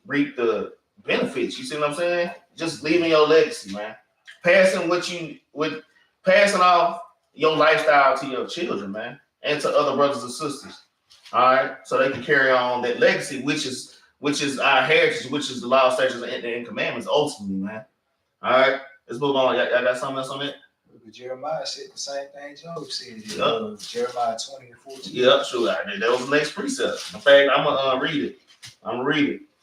reap the benefits. You see what I'm saying? Just leaving your legacy, man. Passing off your lifestyle to your children, man, and to other brothers and sisters. All right, so they can carry on that legacy, which is our heritage, which is the law, statutes, and commandments, ultimately, man. All right, let's move on. Y'all got something else on it? Jeremiah said the same thing Job said. Jeremiah 20 and 14. Yep, sure. That was the next precept. In fact, I'm gonna read it.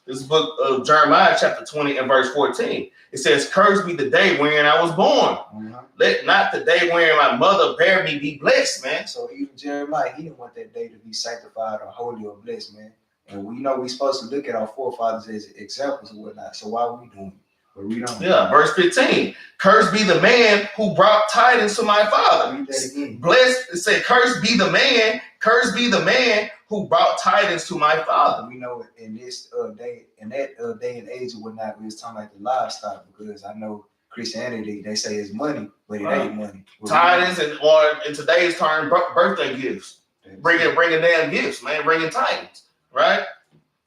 This book of Jeremiah, chapter 20 and verse 14. It says, "Cursed be the day wherein I was born. Let not the day wherein my mother bare me be blessed," man. So even Jeremiah, he didn't want that day to be sanctified or holy or blessed, man. And we know we're supposed to look at our forefathers as examples and whatnot. So why are we doing it? But read on. Yeah, verse 15. Cursed be the man who brought tidings to my father. Read that again. Blessed, it said, cursed be the man who brought tidings to my father. We know in this day, in that day and age or whatnot, we was talking about the livestock, because I know Christianity, they say it's money, but it ain't money. Tidings, or in today's term, birthday gifts. Bringing damn gifts, man. Bringing tidings, right?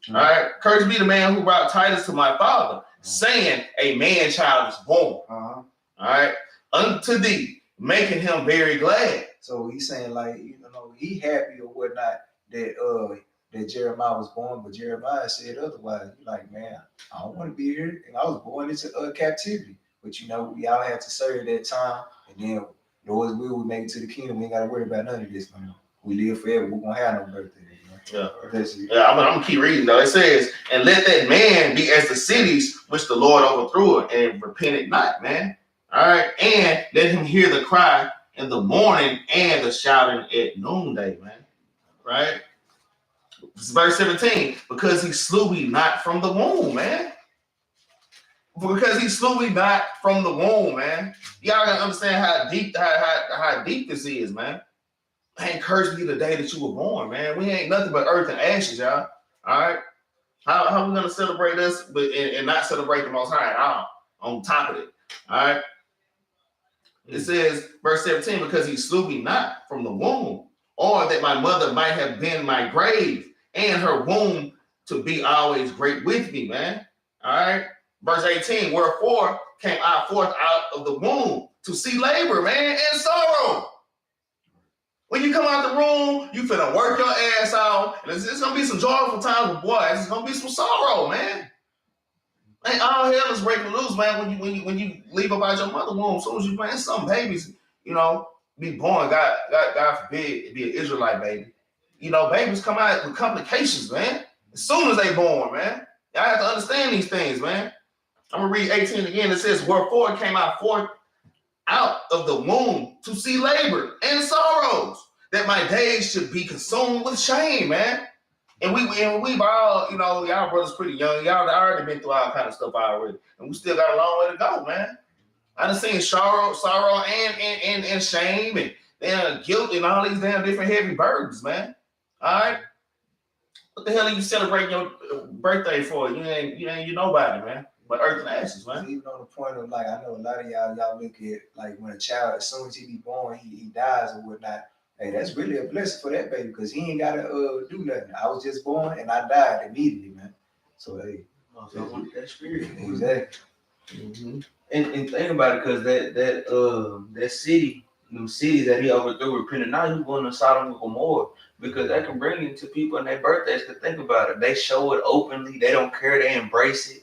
All right. Cursed be the man who brought tidings to my father, saying, a man child is born. All right. Unto thee, making him very glad. So he's saying, like, you know, he happy or whatnot that Jeremiah was born, but Jeremiah said otherwise. You're like, man, I don't want to be here, and I was born into captivity. But you know, we all have to serve that time, and then Lord's will, we make it to the kingdom. We ain't got to worry about none of this, man. We live forever. We're gonna have no birthday. Yeah, I'm gonna keep reading though. It says, and let that man be as the cities which the Lord overthrew it, and repented not, man. All right, and let him hear the cry in the morning and the shouting at noonday, man. Right? Verse 17, because he slew me not from the womb, man. Because he slew me not from the womb, man. Y'all gotta understand how deep this is, man. Man, cursed be the day that you were born, man. We ain't nothing but earth and ashes, y'all. All right. How we gonna celebrate this, and not celebrate the Most High at all? On top of it, all right. It says, verse 17, because he slew me not from the womb, or that my mother might have been my grave, and her womb to be always great with me, man. All right. Verse 18, wherefore came I forth out of the womb to see labor, man, and sorrow. When you come out the room, you finna work your ass out, and it's gonna be some joyful times with boys. It's gonna be some sorrow, man. Man, all hell is breaking loose, man. When you leave about your mother womb, as soon as you plant some babies, you know, be born. God forbid, be an Israelite baby. You know, babies come out with complications, man. As soon as they born, man. Y'all have to understand these things, man. I'm gonna read 18 again. It says, wherefore came I forth out of the womb to see labor and sorrows, that my days should be consumed with shame, man. And we've all, you know, y'all brothers pretty young. Y'all already been through all kind of stuff already, and we still got a long way to go, man. I done seen sorrow and shame and damn guilt and all these damn different heavy burdens, man. All right, what the hell are you celebrating your birthday for? You ain't nobody, man. But earth and ashes, man. Even on the point of, like, I know a lot of y'all look at, like, when a child, as soon as he be born, he dies or whatnot. Hey, that's really a blessing for that baby, because he ain't gotta do nothing. I was just born and I died immediately, man. So hey, that spirit. Exactly. Mm-hmm. And think about it, because that city, them cities that he overthrew, repented not, he was going to Sodom and Gomorrah, because that can bring it to people in their birthdays to think about it. They show it openly. They don't care. They embrace it.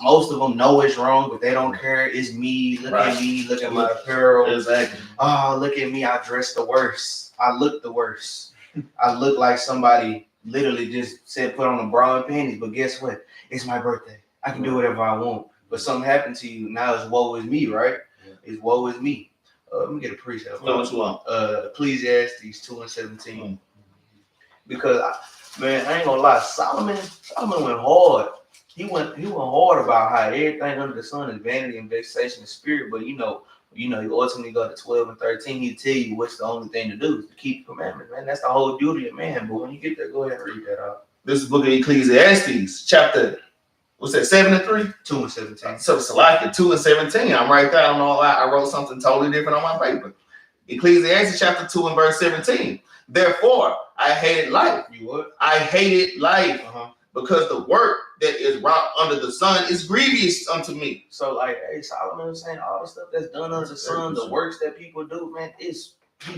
Most of them know it's wrong, but they don't care. It's me. Look at me. Look at my apparel. Exactly. Oh, look at me. I dress the worst. I look the worst. I look like somebody literally just said put on a bra and panties. But guess what? It's my birthday. I can do whatever I want. But something happened to you. Now it's woe is me, right? It's woe is me. Let me get a precept. What you want? Ecclesiastes 2:17. Because man, I ain't gonna lie. Solomon went hard. He went hard about how everything under the sun is vanity and vexation of spirit. But you know, you ultimately go to 12 and 13. He tell you what's the only thing to do is to keep the commandments, man. That's the whole duty of man. But when you get there, go ahead and read that out. This is book of Ecclesiastes, chapter, what's that, 7 and 3? 2 and 17. So it's like 2 and 17. I'm right there. I don't know why I wrote something totally different on my paper. Ecclesiastes chapter 2 and verse 17. Therefore, I hated life. You what? I hated life. Because the work that is wrought under the sun is grievous unto me. So, like, hey, Solomon was saying all the stuff that's done under the sun, the works that people do, man, he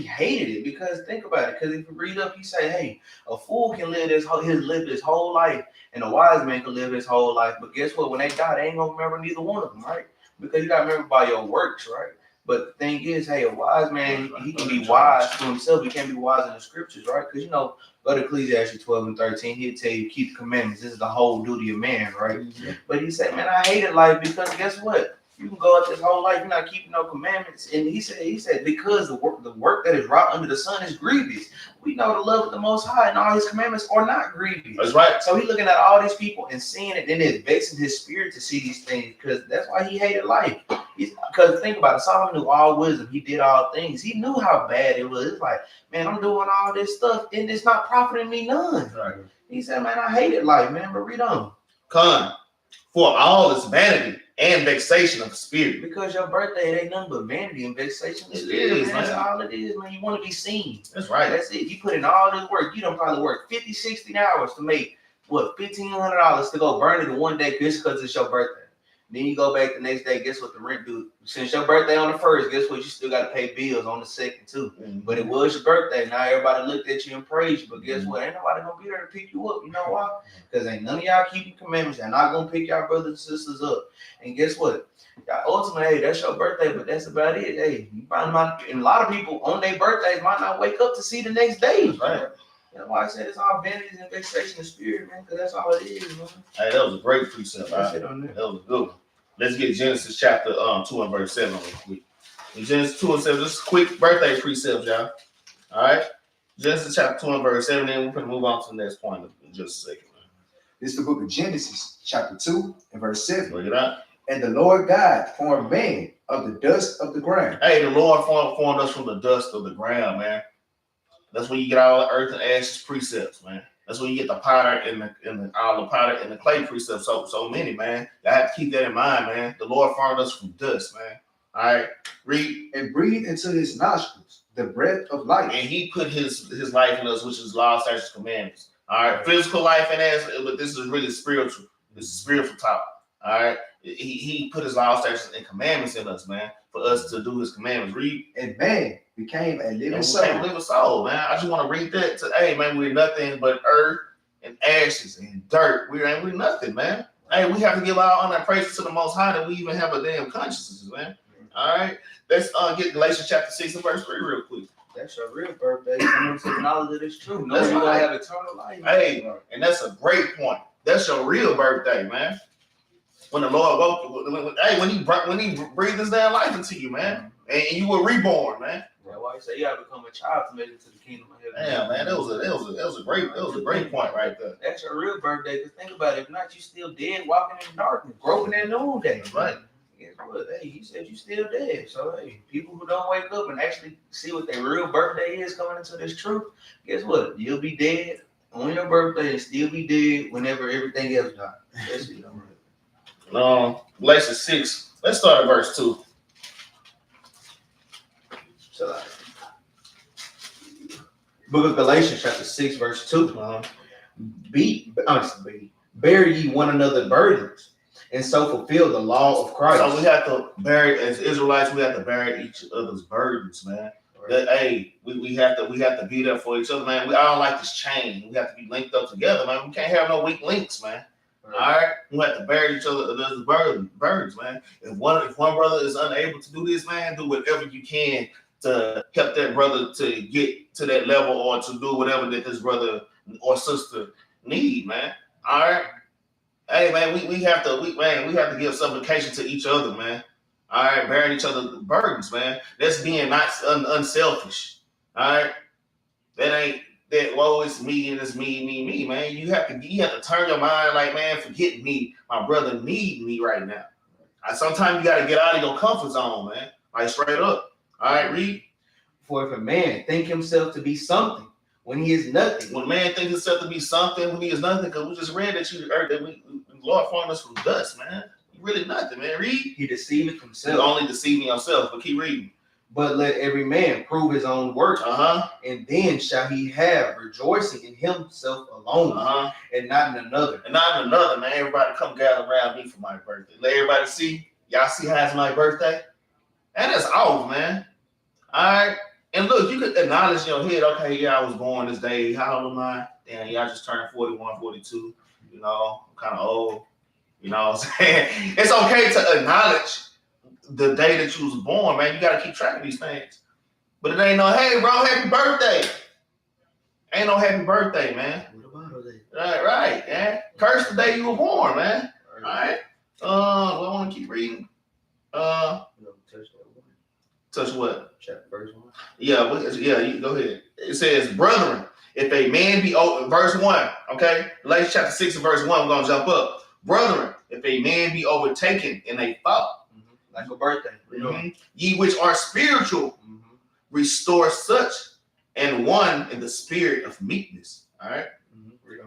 hated it. Because think about it. Because if you read up, he say, hey, a fool can live his whole life, and a wise man can live his whole life. But guess what? When they die, they ain't gonna remember neither one of them, right? Because you gotta remember by your works, right? But the thing is, hey, a wise man, he can be wise to himself. He can't be wise in the scriptures, right? Because, go to Ecclesiastes 12 and 13. He'll tell you, keep the commandments. This is the whole duty of man, right? Mm-hmm. But he said, man, I hated life because guess what? You can go out this whole life, you're not keeping no commandments. And he said, because the work that is wrought under the sun is grievous. We know the love of the Most High and all his commandments are not grievous. That's right. So he's looking at all these people and seeing it, and it's vexing his spirit to see these things, because that's why he hated life. Because think about it, Solomon knew all wisdom. He did all things. He knew how bad it was. It's like, man, I'm doing all this stuff, and it's not profiting me none. Right. He said, man, I hated life, man, but read on. Con, for all is vanity and vexation of the spirit. Because your birthday, it ain't nothing but vanity and vexation of the spirit, man. That's all it is, man. You want to be seen. That's right. That's it. You put in all this work. You don't probably work 50, 60 hours to make, what, $1,500 to go burn it in one day just because it's your birthday. Then you go back the next day, guess what the rent do? Since your birthday on the 1st, guess what? You still got to pay bills on the 2nd too. Mm-hmm. But it was your birthday. Now everybody looked at you and praised you. But guess what? Ain't nobody going to be there to pick you up. You know why? Because ain't none of y'all keeping commandments. They're not going to pick y'all brothers and sisters up. And guess what? Ultimately, hey, that's your birthday, but that's about it. Hey, you probably might, and a lot of people on their birthdays might not wake up to see the next day. Right. That's why I said it's all vanities and vexation of spirit, man, because that's all it is, man. Hey, that was a great precept. Right? That was a good one. Let's get Genesis chapter 2 and verse 7 real quick. In Genesis 2 and 7, just a quick birthday precept, y'all. All right? Genesis chapter 2 and verse 7, then we're going to move on to the next point in just a second. Man. This is the book of Genesis, chapter 2 and verse 7. Bring it out. And the Lord God formed man of the dust of the ground. Hey, the Lord formed us from the dust of the ground, man. That's where you get all the earth and ashes precepts, man. That's when you get the powder and all the powder and the clay precepts. So many, man. I have to keep that in mind, man. The Lord formed us from dust, man. All right, read. And breathed into his nostrils the breath of life. And he put his life in us, which is law, statutes, commandments. All right, physical life in us, but this is really spiritual. This is spiritual talk. All right, he put his law, statutes, and commandments in us, man, for us to do his commandments. Read. And man became a living soul. Man. I just want to read that to, hey, man, we're nothing but earth and ashes and dirt. We're nothing, man. Hey, we have to give our honor and praise to the Most High that we even have a damn consciousness, man. All right, let's get Galatians chapter 6 and verse 3 real quick. That's your real birthday. Coming to the knowledge that it's true. No, you're gonna have eternal life. Hey, and that's a great point. That's your real birthday, man. When the Lord woke, when he breathed his damn life into you, man, and you were reborn, man. That's why he said you gotta become a child to make it to the kingdom of heaven. Damn, man, that was a great point right there. That's your real birthday. Because think about it. If not, you still dead, walking in the darkness, groping at noonday. Right. Guess what? Hey, you said you still dead. So hey, people who don't wake up and actually see what their real birthday is coming into this truth, guess what? You'll be dead on your birthday and still be dead whenever everything else dies. That's it. Galatians 6. Let's start at verse 2. So, book of Galatians, chapter 6, verse 2. Bear ye one another burdens, and so fulfill the law of Christ. So we have to bear, as Israelites, we have to bear each other's burdens, man. Right. That, hey, we have to be there for each other, man. We all like this chain. We have to be linked up together, man. We can't have no weak links, man. Right. All right, we have to bear each other's burdens, man. If one brother is unable to do this, man, do whatever you can to help that brother to get to that level or to do whatever that this brother or sister need, man. All right. Hey, man, we have to give supplication to each other, man. All right, bearing each other's burdens, man. That's being not unselfish. All right, that ain't that. Woe is me and it's me, man. You have to turn your mind like, man, forget me. My brother need me right now. Sometimes you got to get out of your comfort zone, man. Like straight up. All right, read. For if a man think himself to be something when he is nothing. When a man thinks himself to be something when he is nothing, because we just read that the Lord formed us from dust, man. You really nothing, man. Read. He deceiveth himself. He's only deceiving himself, but keep reading. But let every man prove his own work, and then shall he have rejoicing in himself alone, and not in another. And not in another, man. Everybody come gather around me for my birthday. Let everybody see. Y'all see how it's my birthday? And that's off, man. All right. And look, you could acknowledge in your head, okay, yeah, I was born this day. How old am I? Damn, yeah, I just turned 41, 42. You know, I'm kind of old. You know what I'm saying? It's okay to acknowledge the day that you was born, man. You got to keep track of these things. But it ain't no, hey, bro, happy birthday. Ain't no happy birthday, man. Right, man. Curse the day you were born, man. All right. I want to keep reading. Touch what? Chapter verse 1. Yeah, you go ahead. It says, brethren, if a man be over, verse 1, okay? Galatians chapter 6 and verse 1, we're going to jump up. Brethren, if a man be overtaken in a fault, like a birthday, ye which are spiritual, restore such, and one in the spirit of meekness. All right?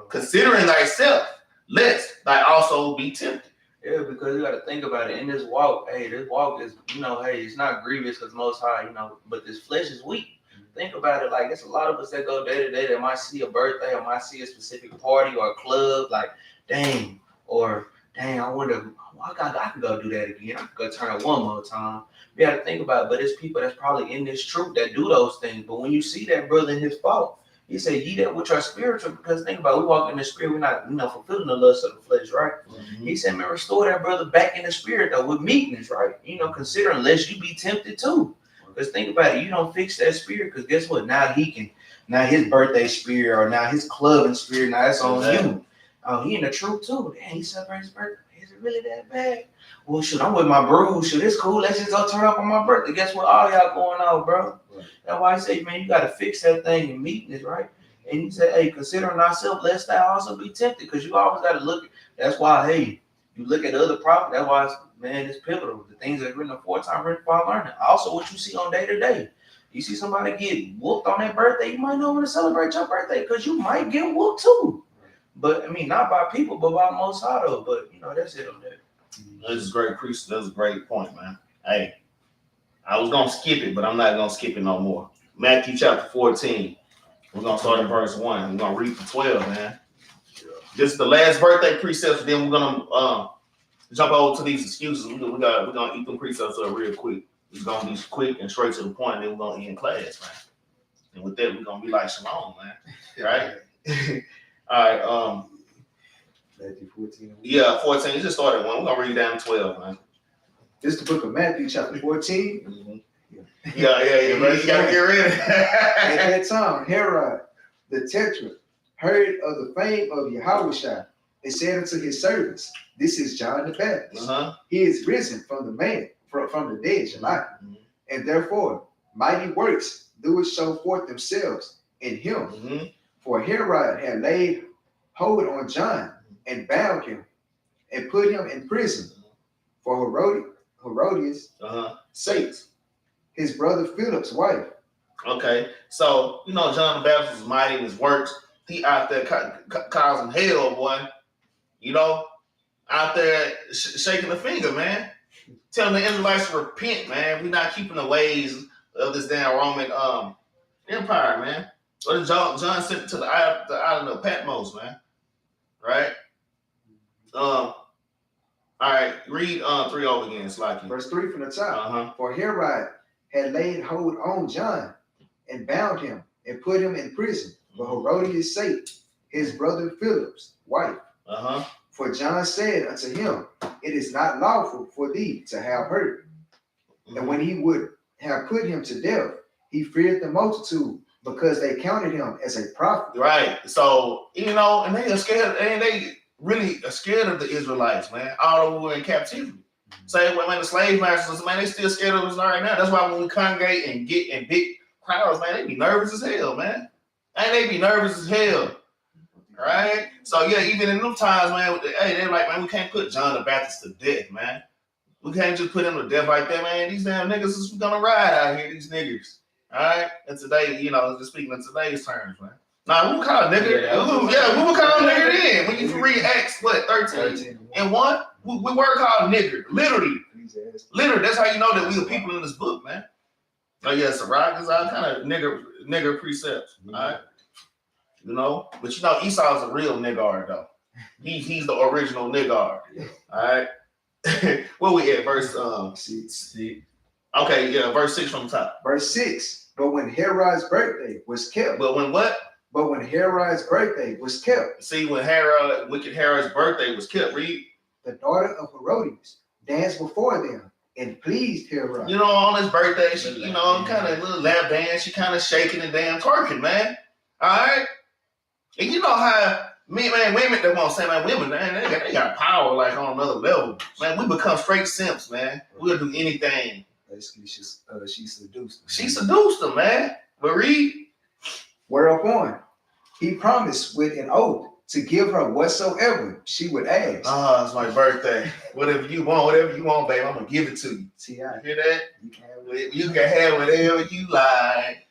Considering thyself, lest thy also be tempted. Yeah, because you got to think about it. In this walk, this walk is, it's not grievous because Most High, but this flesh is weak. Think about it, like, it's a lot of us that go day to day that might see a birthday or might see a specific party or a club, like, dang, I wonder, I could go do that again. I could go turn it one more time. You got to think about it, but it's people that's probably in this truth that do those things. But when you see that brother in his fault, he said, ye that which are spiritual, because think about it, we walk in the spirit, we're not, fulfilling the lust of the flesh, right? He said, man, restore that brother back in the spirit, though, with meekness, right? Considering lest you be tempted too. Because think about it, you don't fix that spirit, because guess what? Now his birthday spirit, or now his clubbing spirit, now it's on you. Oh, he in the truth too. Damn, he celebrates his birthday. Is it really that bad? Well, shoot, I'm with my bros. Shoot, it's cool. Let's just go turn up on my birthday. Guess what? All y'all going on, bro. Right. That's why I say, man, you got to fix that thing in meekness, right? And he said, hey, considering thyself, lest thou also be tempted, because you always got to look. That's why, hey, you look at other prophets. That's why, it's pivotal. The things that are written aforetime, written for our learning. Also, what you see on day to day. You see somebody get whooped on their birthday, you might not want to celebrate your birthday because you might get whooped too. But not by people, but by Most High though. But that's it on that. That's a great priest. That's a great point, man. Hey, I was gonna skip it, but I'm not gonna skip it no more. Matthew chapter 14. We're gonna start in verse 1. We're gonna read to 12, man. This is the last birthday precepts. Then we're gonna jump over to these excuses. We're gonna eat them precepts up real quick. It's gonna be quick and straight to the point. Then we're gonna end class, man. And with that, we're gonna be like Shalom, man. Right? All right. Matthew 14. Yeah, 14. Just started 1. We're gonna read down to 12, man. This is the book of Matthew, chapter 14. Yeah. You gotta get ready. At that time, Herod the Tetrarch heard of the fame of Yahushua and said unto his servants, "This is John the Baptist. He is risen from the dead, and therefore mighty works do it show forth themselves in him. For Herod had laid hold on John and bound him and put him in prison for Herodias' sake, his brother Philip's wife." Okay, so John the Baptist was mighty in his works. He out there causing hell, boy. Out there shaking the finger, man. Telling the Israelites to repent, man. We're not keeping the ways of this damn Roman Empire, man. What did John sent to the island of Patmos, man? Right? All right, read 3 over again, Slacky. Verse 3 from the top. For Herod had laid hold on John and bound him and put him in prison for Herodias' sake, his brother Philip's wife. For John said unto him, "It is not lawful for thee to have her." And when he would have put him to death, he feared the multitude because they counted him as a prophet. Right. So, and they are scared, and they really are scared of the Israelites, man, all over in captivity. Say, when the slave masters, man, they still scared of us right now. That's why when we congregate and get in big crowds, man, they be nervous as hell, man. And they be nervous as hell. Right? So, yeah, even in them times, man, they're like, man, we can't put John the Baptist to death, man. We can't just put him to death like that, man. These damn niggas is gonna ride out here, these niggas. All right? And today, just speaking in today's terms, man. Now, we would call nigga. We would call nigga then. When you read Acts, 13 and 1, we were called nigger. Literally. That's how you know that we are people in this book, man. Oh, yeah, so right, there's all kind of nigger precepts, all right? But Esau's a real niggar, though. He's the original niggar, all right? Where we at? Verse 6. Okay, yeah, verse 6 from the top. Verse 6. But when Herod's birthday was kept. But when what? But when Herod's birthday was kept. See, when wicked Herod's birthday was kept, read. The daughter of Herodias danced before them and pleased Herod. On his birthday, she, kind of little lap dance. She kind of shaking and damn twerking, man. All right? And you know how women that won't say, man, women, man, they got power like on another level. Man, we become straight simps, man. We'll do anything Basically, she seduced him. She seduced him, man. But read. Whereupon he promised with an oath to give her whatsoever she would ask. It's my birthday. Whatever you want, babe, I'm gonna give it to you. See, You hear that? you You can have whatever you like.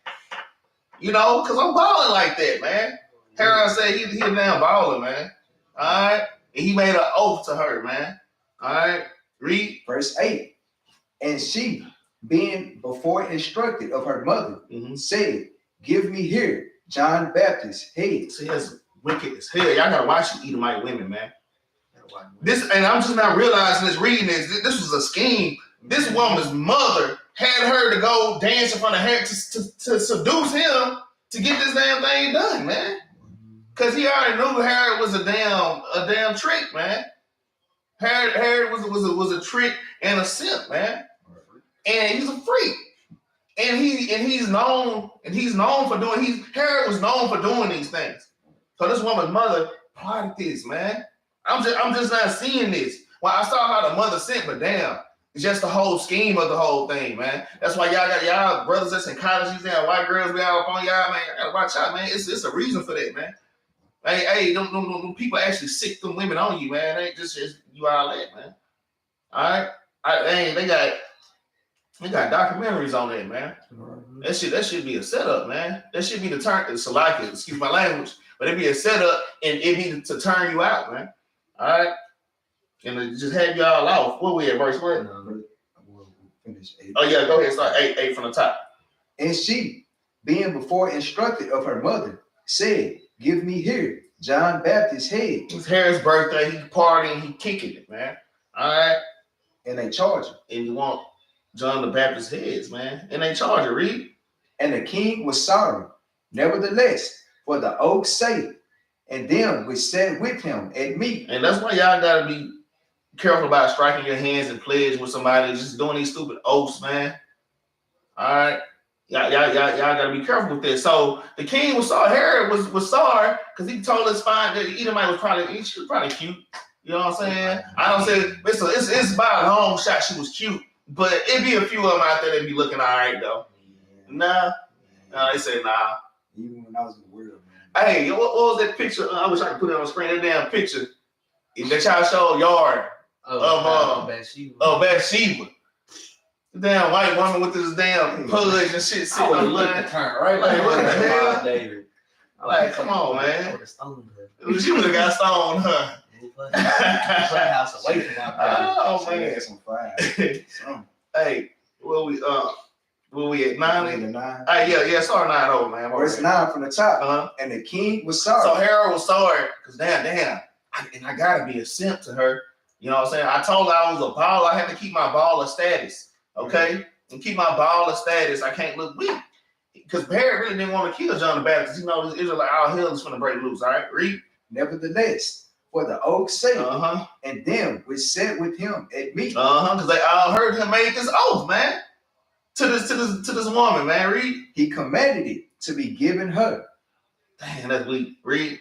You know, because I'm balling like that, man. Harold said he now balling, man. All right? And he made an oath to her, man. All right? Read. Verse 8. And she, being before instructed of her mother, said, give me here John Baptist's head. See, that's wicked as hell. Y'all gotta watch you Edomite women, man. This, and I'm just not realizing this, reading this was a scheme. This woman's mother had her to go dance in front of Herod to seduce him to get this damn thing done, man. Cause he already knew Herod was a damn trick, man. Herod was a trick and a simp, man. And he's a freak. And he's known for doing Herod was known for doing these things. So this woman's mother plotted this, man. I'm just not seeing this. Well, I saw how the mother sent, but damn, it's just the whole scheme of the whole thing, man. That's why y'all got y'all brothers that's in college, these damn white girls be out up on y'all, man. I gotta watch out, man. It's a reason for that, man. Hey, them people actually sick them women on you, man. They ain't just you all that, man. All right, they got documentaries on that, man. That should be a setup, man. That should be the turn. It's like it. Excuse my language, but it'd be a setup and it'd be to turn you out, man. All right, and just have y'all off. What we at verse what? We'll finish 8. Oh yeah, go ahead. Start 8 from the top. And she, being before instructed of her mother, said, give me here John Baptist's head. It's Harry's birthday. He partying. He kicking it, man. All right, and they charge him. And you want John the Baptist's heads, man. And they charge it. Read. And the king was sorry, nevertheless, for the oath's sake, and them which sat with him at meat. And that's why y'all gotta be careful about striking your hands and pledge with somebody just doing these stupid oaths, man. All right, y'all gotta be careful with this. So the king was sorry. Herod was sorry because he told us fine that Edomite was probably cute. You know what I'm saying? I don't say it's by a long shot she was cute, but it'd be a few of them out there that be looking all right though. Nah, they say nah. Even when I was in the world, man. Hey, what was that picture? I wish I could put it on the screen. That damn picture that y'all showed yard of Bathsheba. The damn white woman with this damn pudge and shit sitting on the line. Right? Like, what the hell? David. Like, come on, man. She would have got stoned, huh? House away from my oh man, some fire. Hey, where we at 9? 9. Hey, yeah, sorry 9-0, man. Verse 9 from the top. And the king was sorry. So Harold was sorry because damn, I gotta be a simp to her. You know what I'm saying? I told her I was a baller. I had to keep my baller status, okay? And keep my baller status. I can't look weak because Herod really didn't want to kill John the Baptist. You know, this Israelite all hell is gonna break loose. All right, read. Nevertheless, for the oath's sake, and them which sat with him at meat. Because they all heard him make this oath, man. To this woman, man. Read. He commanded it to be given her. Damn, that's weak. Read.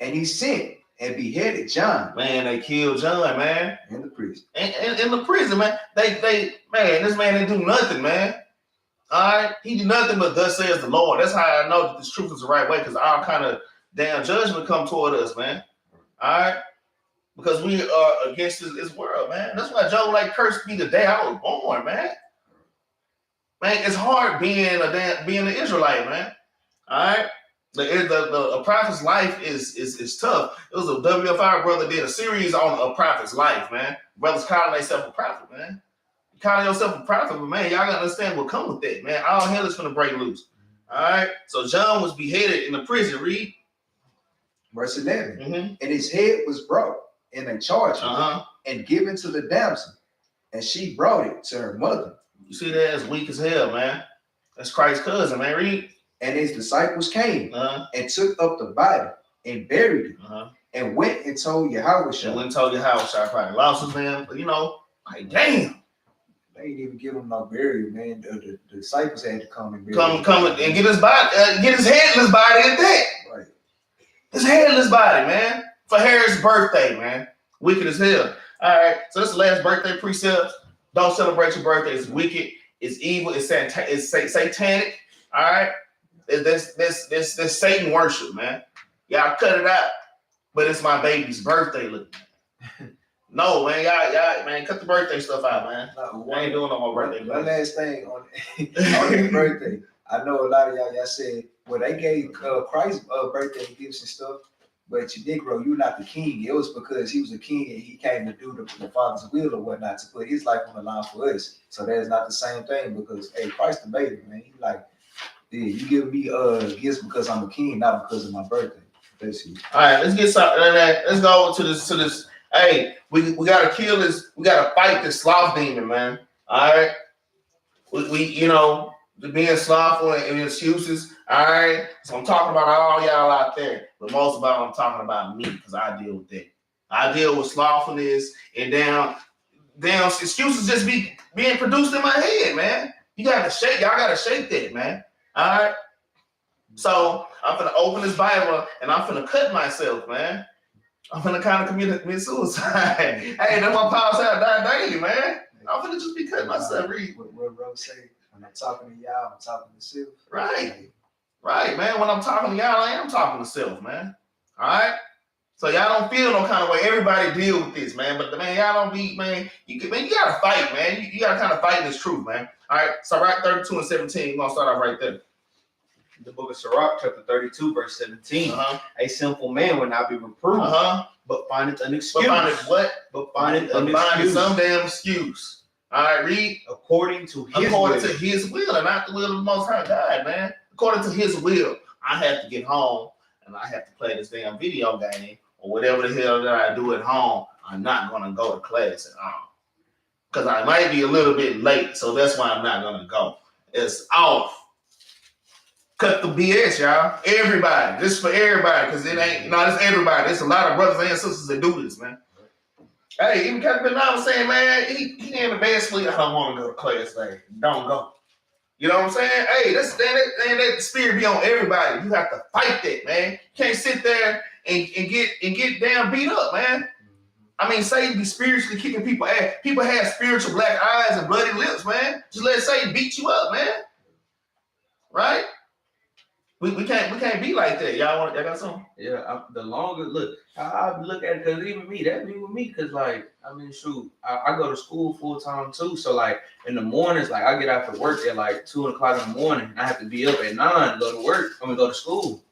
And he sent and beheaded John. Man, they killed John, man. In the prison. In the prison, man. This man didn't do nothing, man. All right? He did nothing but thus says the Lord. That's how I know that this truth is the right way, because all kind of damn judgment come toward us, man. All right? Because we are against this world, man. That's why Job like cursed me the day I was born, man. Man, it's hard being an Israelite, man. All right, the prophet's life is tough. It was a WFI brother did a series on a prophet's life, man. Brothers calling themselves a prophet, man. You calling yourself a prophet, but man, y'all gotta understand what come with that, man. All hell is gonna break loose. All right, so John was beheaded in the prison. Read verse 11. And his head was brought and they charged him and given to the damsel, and she brought it to her mother. You see that? It's weak as hell, man. That's Christ's cousin, man. Read. And his disciples came and took up the body and buried it and went and told Yahweh. And went and told Yahweh. Probably lost his man, but you know, like damn. They didn't even give him no burial, man. The disciples had to come and come and get his body, get his headless body at that. Right. His headless body, man. For Harry's birthday, man. Wicked as hell. All right. So this is the last birthday precepts. Don't celebrate your birthday. It's wicked. It's evil. It's satanic. All right. This Satan worship, man. Y'all cut it out. But it's my baby's birthday. Look. No, man. Y'all, man, cut the birthday stuff out, man. I ain't doing no more birthday. One last thing on your birthday. I know a lot of y'all said, well, they gave Christ birthday gifts and stuff, but you Negro, you're not the king. It was because he was a king and he came to do the Father's will or whatnot to put his life on the line for us. So that's not the same thing because, hey, Christ the baby, man. He like, yeah, you give me gifts because I'm a king, not because of my birthday. That's it. All right, let's get something. Let's go over to this. Hey, we gotta kill this. We gotta fight this sloth demon, man. All right, we you know, being slothful and excuses. All right, so I'm talking about all y'all out there, but most of all, I'm talking about me because I deal with that. I deal with slothfulness and damn excuses just being produced in my head, man. Y'all gotta shake that, man. All right. So I'm gonna open this Bible and I'm gonna cut myself, man. I'm gonna kind of commit suicide. Hey, that's what Paul said, die daily, man. I'm gonna just be cutting myself. Read what bro say. When I'm talking to y'all, I'm talking to self. Right, man. When I'm talking to y'all, I am talking to self, man. All right. So y'all don't feel no kind of way. Everybody deal with this, man. But man, y'all don't be, man. You gotta fight, man. You gotta kind of fight in this truth, man. All right. So right 32 and 17, we're gonna start off right there. The book of Sirach, chapter 32, verse 17. A simple man will not be reproved, but findeth an excuse. But findeth some damn excuse. All right, read. According to his will, and not the will of the Most High God, man. According to his will, I have to get home and I have to play this damn video game or whatever the hell that I do at home. I'm not gonna go to class at all because I might be a little bit late, so that's why I'm not gonna go. It's off. Cut the BS, y'all. Everybody. This is for everybody, because it ain't, it's everybody. There's a lot of brothers and sisters that do this, man. Hey, even Capt was saying, man, he in the bad sleep. I don't want to go to class today. Don't go. You know what I'm saying? Hey, that spirit be on everybody. You have to fight that, man. You can't sit there and get damn beat up, man. I mean, Satan be spiritually kicking people ass. People have spiritual black eyes and bloody lips, man. Just let Satan beat you up, man. Right? We can't be like that. Y'all got something? Yeah, the longer look, I look at it because even me, that be with me because like I mean, shoot, I go to school full time too. So like in the mornings, like I get after work at like 2 o'clock in the morning, and I have to be up at 9 to go to work. I'm gonna go to school.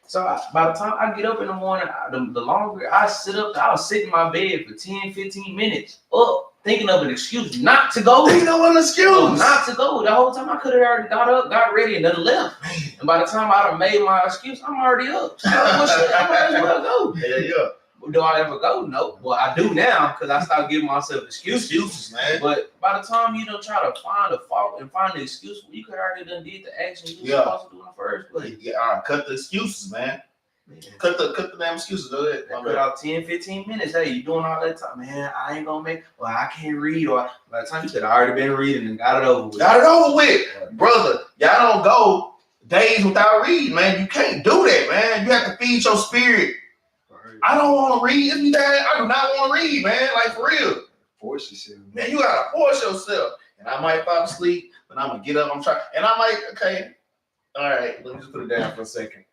So by the time I get up in the morning, the longer I sit up, I'll sit in my bed for 10, 15 minutes up. Thinking of an excuse not to go. Thinking of an excuse not to go. The whole time I could have already got up, got ready, and then left. And by the time I'd have made my excuse, I'm already up. So I might as well go. There you go. Do I ever go? No. Well, I do now because I stopped giving myself excuses, man. But by the time you don't try to find a fault and find the excuse, you could already done did the action you were supposed to do in the first place. Yeah, all right, cut the excuses, man. Cut the damn excuses. Go ahead. Cut out 10, 15 minutes. Hey, you doing all that time, man? I ain't gonna make. Well, I can't read. Or by the time you could have already been reading and got it over with. Brother. Y'all don't go days without reading, man. You can't do that, man. You have to feed your spirit. Right. I don't want to read. I do not want to read, man. Like for real. Force yourself, man. You gotta force yourself. And I might fall asleep, but I'm gonna get up. I'm trying, and I might. Okay, all right. Let me just put it down for a second.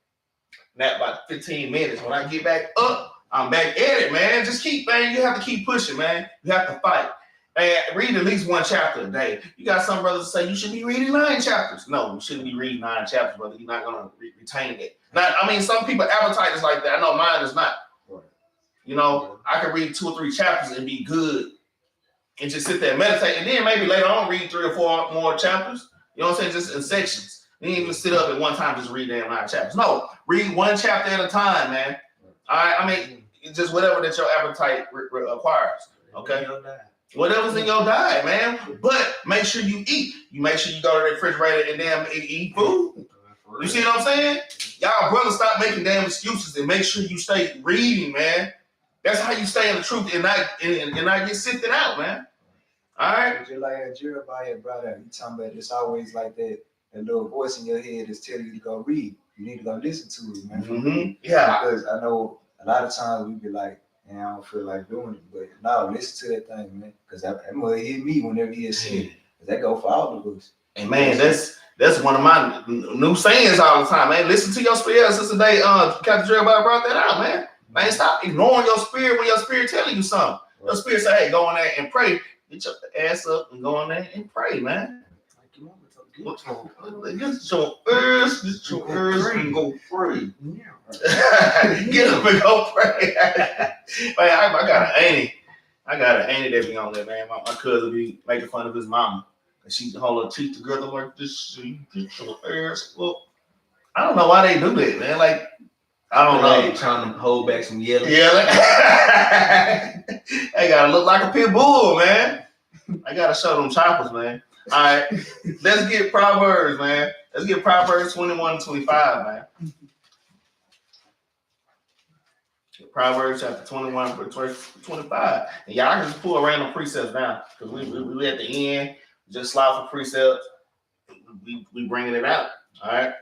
Now about 15 minutes. When I get back up, I'm back at it, man. Just man. You have to keep pushing, man. You have to fight. And read at least 1 chapter a day. You got some brothers say you should be reading 9 chapters. No, you shouldn't be reading 9 chapters, brother. You're not gonna retain it. Now, I mean, some people appetite is like that. I know mine is not. You know, I can read 2 or 3 chapters and be good, and just sit there and meditate, and then maybe later on read 3 or 4 more chapters. You know what I'm saying? Just in sections. You ain't even sit up at one time just read damn 9 chapters. No, read 1 chapter at a time, man. All right, I mean, just whatever that your appetite requires. Okay, whatever's in your diet, man. But make sure you eat. You make sure you go to the refrigerator and damn eat food. You see what I'm saying? Y'all brothers, stop making damn excuses and make sure you stay reading, man. That's how you stay in the truth and not get sifted out, man. All right. Just like Jerubbaal brought up, you talking about it's always like that. That little voice in your head is telling you to go read. You need to go listen to it, man. Mm-hmm. Yeah. Because I know a lot of times we be like, man, I don't feel like doing it. But no, listen to that thing, man. Because that mother hit me whenever he said it. That go for all of us. And man, that's one of my new sayings all the time, man. Listen to your spirit. Since the day Captain Jerubbaal brought that out, man. Man, stop ignoring your spirit when your spirit telling you something. Your spirit say, hey, go in there and pray. Get your ass up and go in there and pray, man. Get your ears and go pray. Get up and go pray. Man, I got an auntie. That be on there, man. My cousin be making fun of his mama. And she hold her teeth together like this. So you get your ass up. I don't know why they do that, man. Like, I don't know. Trying to hold back some yelling. Yeah, like, they gotta look like a pit bull, man. I gotta show them choppers, man. All right, let's get Proverbs, man. Let's get Proverbs 21 and 25, man. Proverbs chapter 21, verse 25. And y'all can just pull random precepts down because we at the end, just slide for precepts. We bringing it out. All right.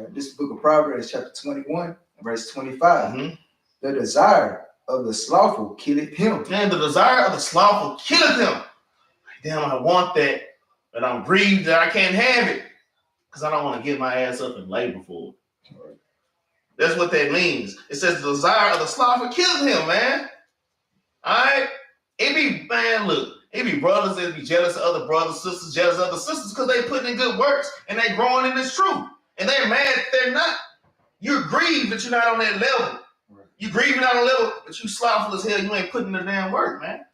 This book of Proverbs, chapter 21, verse 25. Mm-hmm. The desire of the slothful killeth him. Man, the desire of the slothful killeth him. Damn, I want that, but I'm grieved that I can't have it because I don't want to get my ass up and labor for it. Right. That's what that means. It says the desire of the slothful killeth him, man. All right? It be brothers that be jealous of other brothers, sisters, jealous of other sisters because they putting in good works and they growing in this truth. And they're mad that they're not. You're grieved that you're not on that level. Right. You're grieving on a level, but you slothful as hell. You ain't putting in the damn work, man.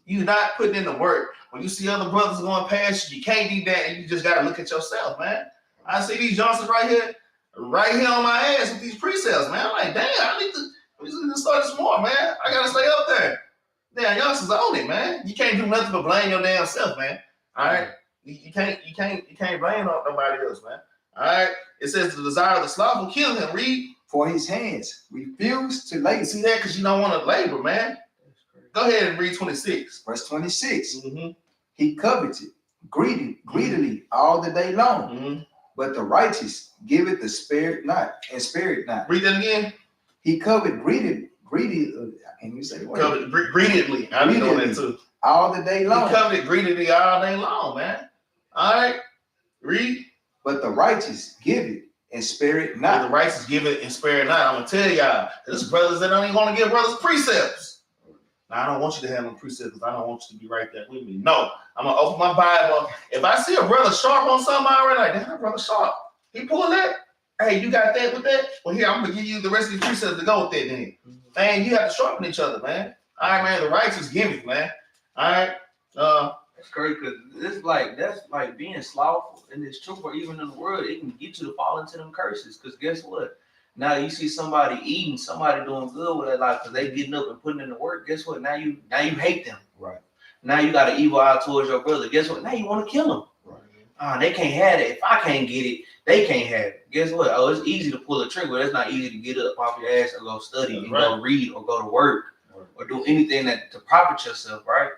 You're not putting in the work. When you see other brothers going past you can't do that, and you just got to look at yourself, man. I see these Johnsons right here on my ass with these precepts, man. I'm like, damn, I need to start some more, man. I got to stay up there. Damn, Johnson's on it, man. You can't do nothing but blame your damn self, man. All right? You can't blame nobody else, man. All right, it says the desire of the sloth will kill him. Read. For his hands refuse to labor. See that? Because you don't want to labor, man. Go ahead and read 26. Verse 26. Mm-hmm. He coveted greedily all the day long, mm-hmm. but the righteous giveth the spirit not, and spirit not. Read that again. He coveted greedily. Can you say the word? Coveted greedily. I'm doing that too. All the day long. He coveted greedily all day long, man. All right, read. But the righteous give it and spare it not. But the righteous give it and spare it not. I'm going to tell y'all, there's brothers that don't even want to give brothers precepts. Now, I don't want you to have no precepts because I don't want you to be right there with me. No, I'm going to open my Bible. If I see a brother sharp on something, I already like, damn, that brother sharp. He pulling that? Hey, you got that with that? Well, here, I'm going to give you the rest of the precepts to go with that then. Man, you have to sharpen each other, man. All right, man, the righteous give it, man. All right. That's crazy because that's like being slothful in this truth, or even in the world, it can get you to fall into them curses. Because guess what? Now you see somebody eating, somebody doing good with their life because they getting up and putting in the work. Guess what? Now you hate them. Right. Now you got an evil eye towards your brother. Guess what? Now you want to kill them. Right. They can't have it. If I can't get it, they can't have it. Guess what? Oh, it's easy to pull a trigger. It's not easy to get up off your ass and go study and go read or go to work or do anything to profit yourself, right?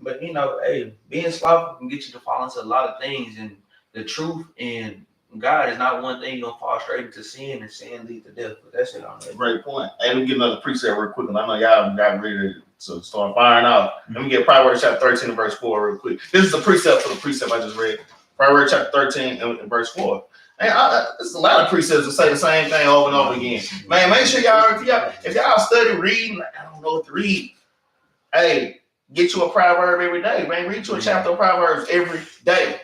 But hey, being slothful can get you to fall into a lot of things, and the truth and God is not one thing. You're gonna fall straight into sin, and sin leads to death. But that's it on that. Great point. Hey, let me get another precept real quick. I know y'all got ready to start firing off. Let me get Proverbs chapter 13 and verse 4 real quick. This is the precept for the precept I just read. Proverbs chapter 13 and verse 4. Man, there's a lot of precepts that say the same thing over and over again. Man, make sure if y'all study reading, I don't know what to read. Hey. Get you a proverb every day, man. Read you a chapter of Proverbs every day.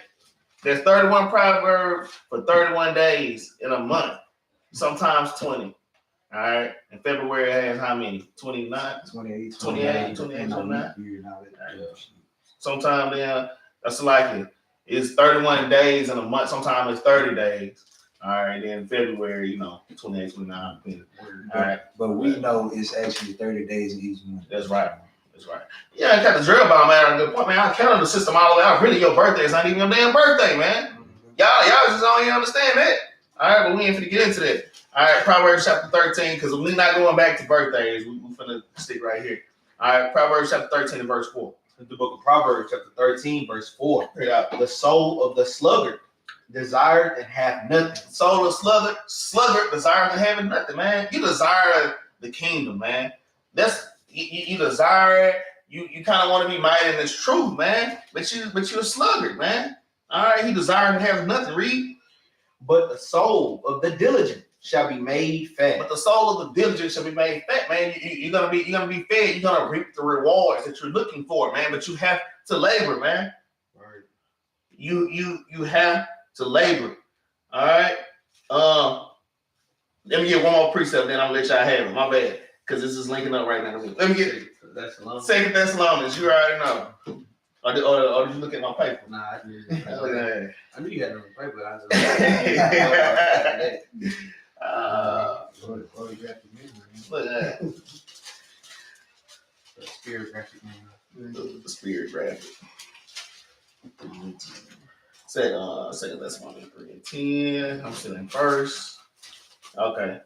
There's 31 proverbs for 31 days in a month. Sometimes 20. All right. And February has how many? 29? 28, 29. Sometimes then that's like it. It's 31 days in a month. Sometimes it's 30 days. All right. Then February, 28, 29. All right. But we know it's actually 30 days in each month. That's right. That's right. Yeah, I got the Jerubbaal, man. Good point, man. I counted the system all the way out. Really, your birthday is not even your damn birthday, man. Y'all just don't even understand that. All right, but we ain't finna get into that. All right, Proverbs chapter 13, because we're not going back to birthdays. We're finna stick right here. All right, Proverbs chapter 13 and verse 4. The book of Proverbs chapter 13, verse 4. Yeah. The soul of the sluggard desired and hath nothing. Soul of sluggard desired and having nothing, man. You desire the kingdom, man. You desire it, you kind of want to be mighty in this truth, man. But you're a sluggard, man. All right, he desiring to have nothing. Read. But the soul of the diligent shall be made fat. But the soul of the diligent shall be made fat, man. You're gonna be fed. You're gonna reap the rewards that you're looking for, man. But you have to labor, man. Right. You have to labor. All right. Let me get one more precept, then I'll let y'all have it. My bad, because this is linking up right now. Let me get Second Thessalonians. You already know. Or did you look at my paper? Nah, I did. Okay. I knew you had it on the paper. I Look at that. Look at that. The spirit graphic memory. The spirit graphic. Second Thessalonians 3:10. I'm still in first. Okay.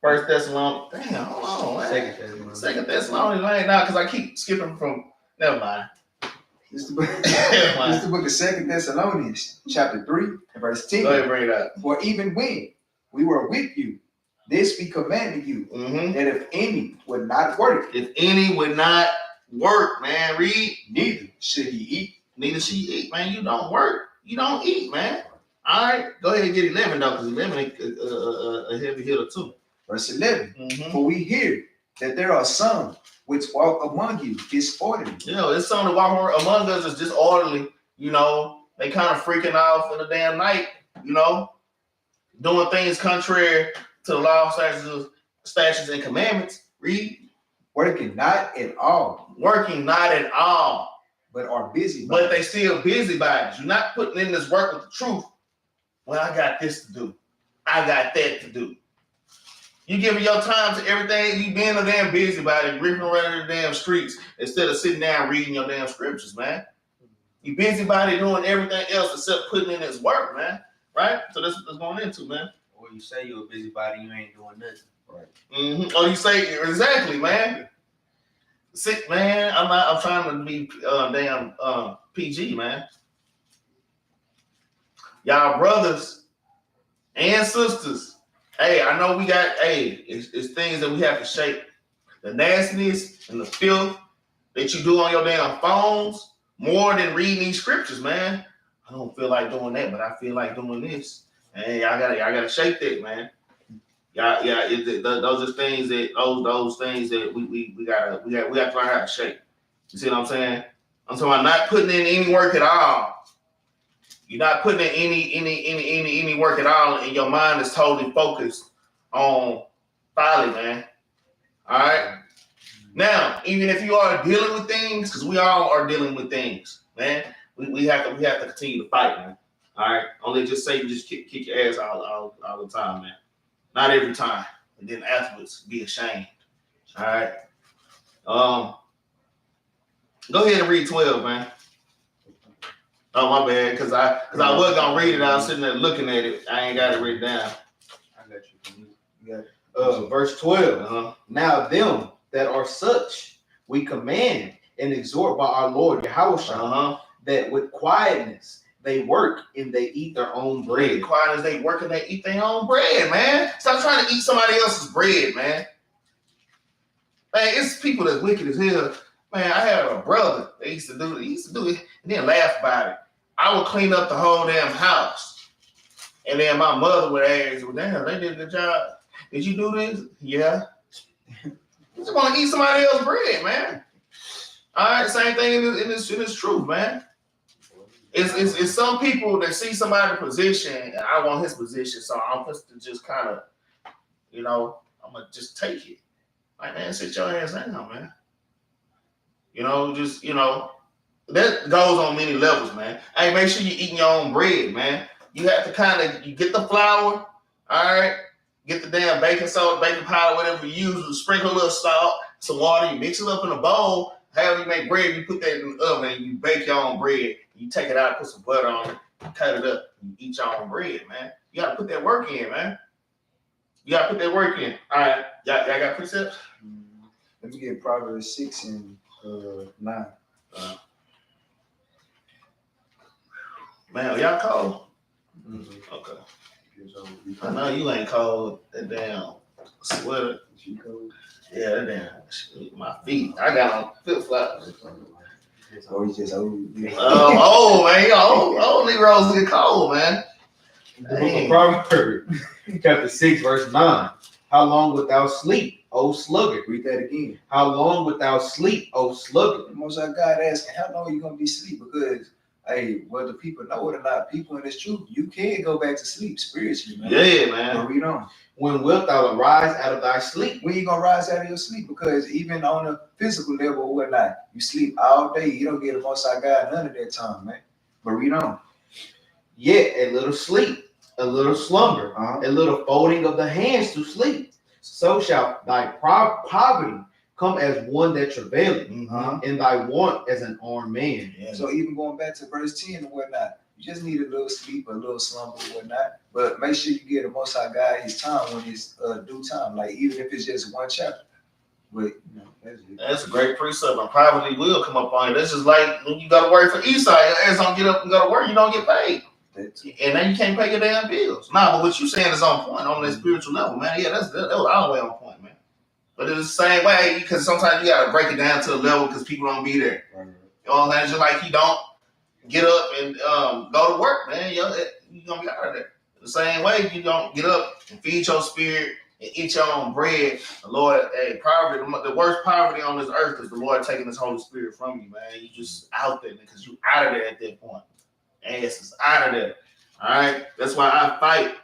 First Thessalonians. Damn, hold on, man. Second Thessalonians, man. Nah, because I keep skipping from. Never mind. This is the book of 2 Thessalonians, chapter 3, and verse 10. Go ahead, bring it up. For even when we were with you, this we commanded you, that if any would not work, man, read. neither should he eat. Neither should he eat, man. You don't work. You don't eat, man. All right, go ahead and get 11 though, because 11 ain't a heavy hitter too. Verse 11. For we hear that there are some which walk among you disorderly. You know, it's some that walk among us is disorderly. You know, they kind of freaking off in the damn night. You know, doing things contrary to the law, statutes, and commandments. Read. Working not at all. Working not at all. But are busy. But they still busybodies. You're not putting in this work with the truth. Well, I got this to do. I got that to do. You giving your time to everything. You being a damn busybody, ripping around the damn streets instead of sitting down reading your damn scriptures, man. You busybody doing everything else except putting in this work, man. Right? So that's what it's going into, man. Or you say you're a busybody, you ain't doing nothing. Right. Or you say exactly, man. Sick, man. I'm trying to be damn PG, man. Y'all brothers and sisters. Hey, I know we got, it's things that we have to shake. The nastiness and the filth that you do on your damn phones more than reading these scriptures, man. I don't feel like doing that, but I feel like doing this. Hey, I gotta shake that, man. Those are things that those things that we have to learn how to shake. You see what I'm saying? I'm talking about not putting in any work at all. You're not putting in any work at all, and your mind is totally focused on folly, man. All right. Now, even if you are dealing with things, because we all are dealing with things, man, we have to continue to fight, man. All right. Only just say you just kick your ass all the time, man. Not every time, and then afterwards be ashamed. All right. Go ahead and read 12, man. Oh, my bad, because I was gonna read it. I was sitting there looking at it. I ain't got it written down. I got you. You got it. Verse 12. Now them that are such we command and exhort by our Lord Yahushua that with quietness they work and they eat their own bread. With quietness they work and they eat their own bread, man. Stop trying to eat somebody else's bread, man. Man, it's people that's wicked as hell. Man, I had a brother that used to do it and then laugh about it. I would clean up the whole damn house. And then my mother would ask, well, damn, they did a good job. Did you do this? Yeah. You just want to eat somebody else's bread, man. All right, same thing in this truth, man. It's some people that see somebody in position, and I want his position, so I'm supposed to just kind of, I'm going to just take it. Like, man, sit your ass down, man. That goes on many levels, man. Hey, make sure you're eating your own bread, man. You have to you get the flour, all right? Get the damn baking soda, baking powder, whatever you use, sprinkle a little salt, some water, you mix it up in a bowl. However you make bread, you put that in the oven and you bake your own bread. You take it out, put some butter on it, cut it up, and you eat your own bread, man. You got to put that work in, man. You got to put that work in. All right, y'all got precepts? Let me get Proverbs 6 and 9. Man, y'all cold? Mm-hmm. Okay. I know you ain't cold. That damn Sweater. Yeah, that damn my feet. I got on flip flops. Or you just old. Oh man, old Negroes get cold, man. The book of Proverbs, chapter 6, verse 9. How long wilt thou sleep, O sluggard? Read that again. How long wilt thou sleep, O sluggard? The Most High God asking, how long are you gonna be asleep? Because hey, whether people know it or not, people in this truth, you can go back to sleep spiritually, man. Yeah, man. But read on. When wilt thou arise out of thy sleep? When you gonna rise out of your sleep? Because even on a physical level or whatnot, you sleep all day. You don't get the Most High God none of that time, man. But read on. Yet a little sleep, a little slumber, a little folding of the hands to sleep. So shall thy poverty come as one that travaileth, and thy want as an armed man. Yeah. So even going back to verse 10 and whatnot, you just need a little sleep, a little slumber or whatnot. But make sure you get the Most High God his time when it's due time. Like even if it's just one chapter. But you know, that's a great precept. And poverty will come up on you. That's just like when you go to work for Esau, your ass don't get up and go to work, you don't get paid. And then you can't pay your damn bills. Nah, but what you saying is on point on that spiritual level, man. Yeah, that was all the way on point, man. But it's the same way, because sometimes you gotta break it down to a level because people don't be there. You know what I'm saying? Just like you don't get up and go to work, man. You're gonna be out of there. The same way you don't get up and feed your spirit and eat your own bread. The Lord, hey, poverty, the worst poverty on this earth is the Lord taking his Holy Spirit from you, man. You just out there because you out of there at that point. Ass is out of there. All right. That's why I fight.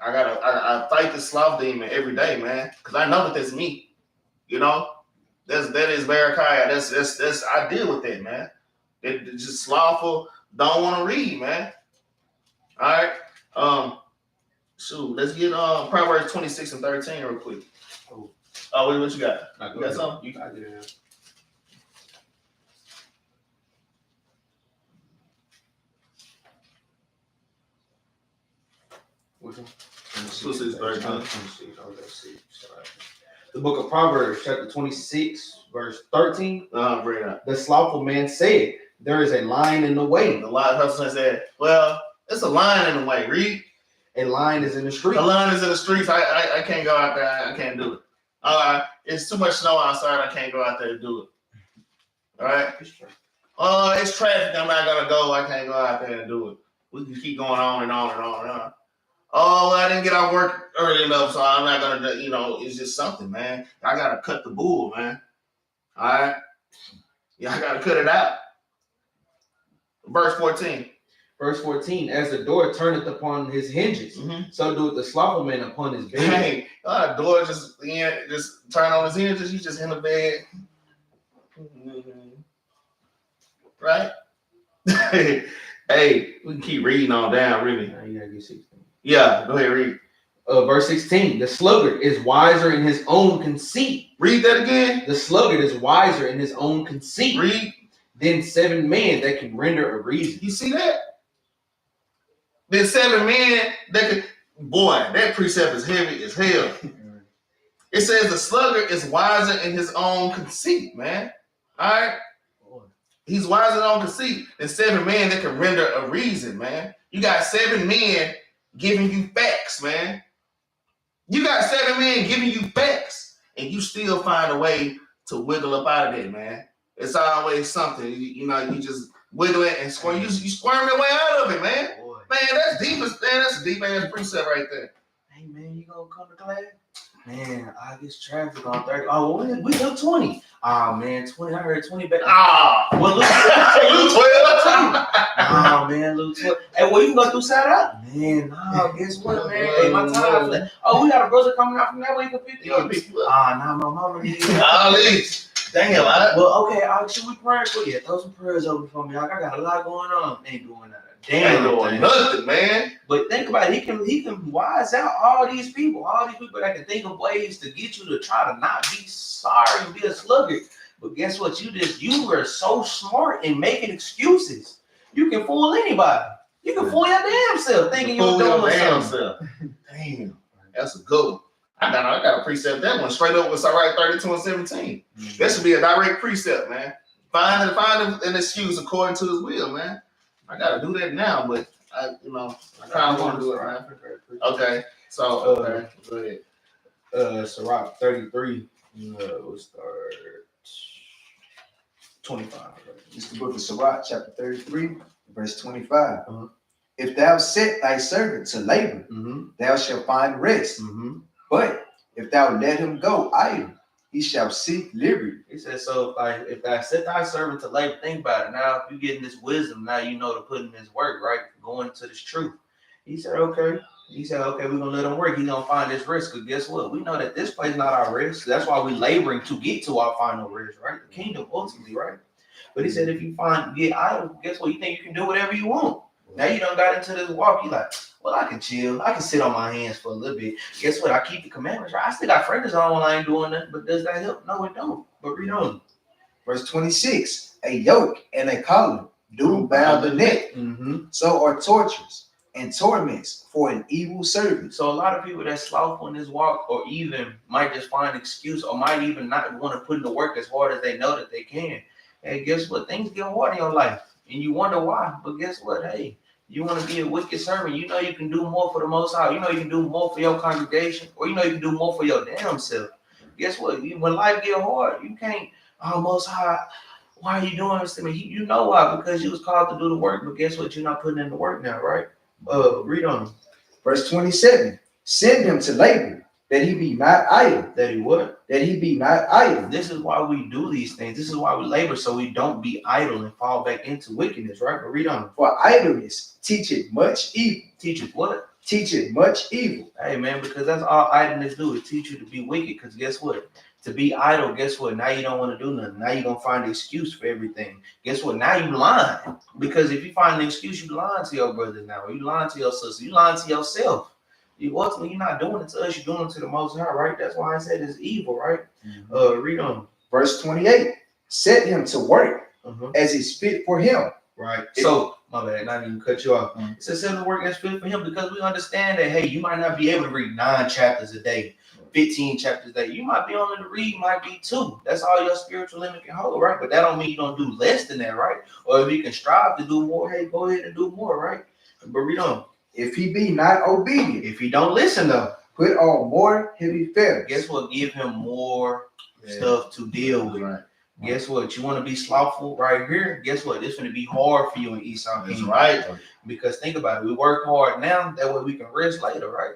I fight the sloth demon every day, man. Because I know that that's me. You know? That is Barakiah. That's I deal with that, man. They're just slothful, don't want to read, man. All right. Shoot, let's get Proverbs 26 and 13 real quick. Oh, what you got? You got something? You got it. Which one? 26, 13. The book of Proverbs, chapter 26, verse 13. Bring it up. The slothful man said, there is a lion in the way. The lion person said, well, it's a lion in the way. Read. A lion is in the street. A lion is in the streets. I can't go out there. I can't do it. All right. It's too much snow outside. I can't go out there to do it. All right. It's traffic. I'm not gonna go. I can't go out there and do it. We can keep going on and on and on and on. Oh, I didn't get off work early enough, so I'm not gonna. It's just something, man. I gotta cut the bull, man. All right. Yeah, I gotta cut it out. Verse 14. Verse 14, as the door turneth upon his hinges, so doeth the slothful man upon his bed. Hey, door just turn on his hinges. He's just in the bed. Right? Hey, we can keep reading on down, really. You gotta get 16. Yeah, go ahead, read. Verse 16, the sluggard is wiser in his own conceit. Read that again. The sluggard is wiser in his own conceit. Read. Than 7 men that can render a reason. You see that? Then 7 men that could, boy, that precept is heavy as hell. It says the sluggard is wiser in his own conceit, man. All right? He's wiser in his own conceit than 7 men that can render a reason, man. You got 7 men giving you facts, man. You got 7 men giving you facts, and you still find a way to wiggle up out of that, man. It's always something. You just wiggle it and squirm. You squirm your way out of it, man. Boy. Man, that's deep. That's a deep ass precept right there. Hey, man, you gonna come to class? Man, I get traffic on 30. Oh, we do 20. Oh, man, 20. I heard 20 better. Well, Luke 12. Oh, man, Luke 12. Hey, well, you can go through Saturday. Man, guess what, man? Hey, my time. We got a brother coming out from that way. You can pick you up. No, mama. Damn, well, okay, should we pray for you? Throw some prayers over for me. I got a lot going on. Ain't doing that. Damn, doing nothing, man. But think about it. He can wise out all these people that can think of ways to get you to try to not be sorry and be a sluggard. But guess what? You were so smart in making excuses. You can fool anybody. You can fool your damn self thinking you're doing something. Damn, that's a good one. I got a precept. That one straight up was all right. 32 and 17. That should be a direct precept, man. Find an excuse according to his will, man. I gotta do that now, but I kind of want to do it, man. Okay, so go Sirach 33. We'll start 25. It's the book of Sirach, chapter 33, verse 25. If thou set thy servant to labor, thou shalt find rest. But if thou let him go idle, he shall seek liberty. He says, so if thou set thy servant to labor, think about it. Now, if you getting this wisdom, now you know to put in this work, right? Going to this truth. He said, okay. He said, okay, we're going to let him work. He's going to find this rest. Because guess what? We know that this place is not our rest. That's why we're laboring to get to our final rest, right? The kingdom, ultimately, right? But he said, if you get idle, guess what? You think you can do whatever you want. Now you done got into this walk. You like, well, I can chill. I can sit on my hands for a little bit. Guess what? I keep the commandments, right? I still got friends on when I ain't doing nothing. But does that help? No, it don't. But read on. Verse 26, a yoke and a collar do bound the neck. So are tortures and torments for an evil servant. So a lot of people that slothful in this walk, or even might just find excuse, or might even not want to put in the work as hard as they know that they can. Hey, guess what? Things get hard in your life. And you wonder why. But guess what? Hey, you want to be a wicked servant. You know you can do more for the Most High. You know you can do more for your congregation. Or you know you can do more for your damn self. Guess what? When life get hard, you can't, oh, Most High, why are you doing this to me? You know why? Because you was called to do the work. But guess what? You're not putting in the work now, right? Read on. Verse 27, send him to labor, that he be not idle. That he what? That he be not idle. This is why we do these things. This is why we labor, so we don't be idle and fall back into wickedness, right? But read on. For idleness teacheth much evil. Teacheth what? Teacheth much evil. Hey, man, because that's all idleness do, is teach you to be wicked. Because guess what? To be idle, guess what? Now you don't want to do nothing. Now you're going to find an excuse for everything. Guess what? Now you lying. Because if you find an excuse, you lying to your brothers now. Or you lying to your sister. You lying to yourself. Ultimately, you're not doing it to us. You're doing it to the Most High, right? That's why I said it's evil, right? Read on. Verse 28, set him to work as is fit for him. Right. So, my bad, not even cut you off. It says set him to work as fit for him, because we understand that, hey, you might not be able to read 9 chapters a day, 15 chapters a day. You might be only to read, might be 2. That's all your spiritual limit can hold, right? But that don't mean you don't do less than that, right? Or if you can strive to do more, hey, go ahead and do more, right? But read on. If he be not obedient, if he don't listen though, put on more heavy fetters. Guess what? Give him more stuff to deal with. Right. Guess what? You want to be slothful right here? Guess what? It's going to be hard for you in Esau. That's right. Because think about it. We work hard now. That way we can rest later, right?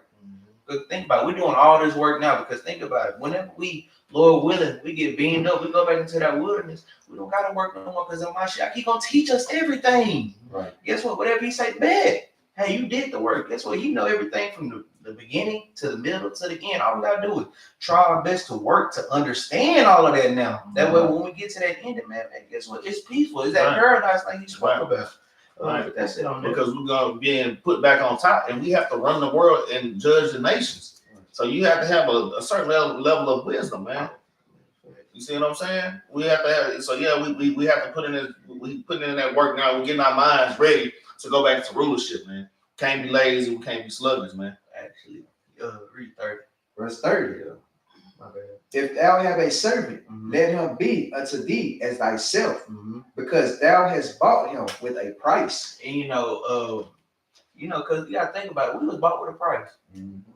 But think about it. We're doing all this work now because think about it. Whenever we, Lord willing, we get beamed up, we go back into that wilderness. We don't got to work no more because of my shit. He's going to teach us everything. Right. Guess what? Whatever he say, bad. Hey, you did the work. Guess what? You know everything from the beginning to the middle to the end. All we gotta do is try our best to work to understand all of that now. That way, when we get to that end, man, guess what? It's peaceful. It's that paradise like he spoke about. But that's it on there. Because we're gonna be put back on top, and we have to run the world and judge the nations. So you have to have a certain level of wisdom, man. You see what I'm saying? We have to have. So yeah, we have to put in this. We putting in that work now. We're getting our minds ready to go back to rulership, man. Can't be lazy. We can't be sluggish, man. Actually, read 30. Verse 30. Yeah. My bad. If thou have a servant, let him be unto thee as thyself, because thou hast bought him with a price. And because you gotta think about it. We was bought with a price.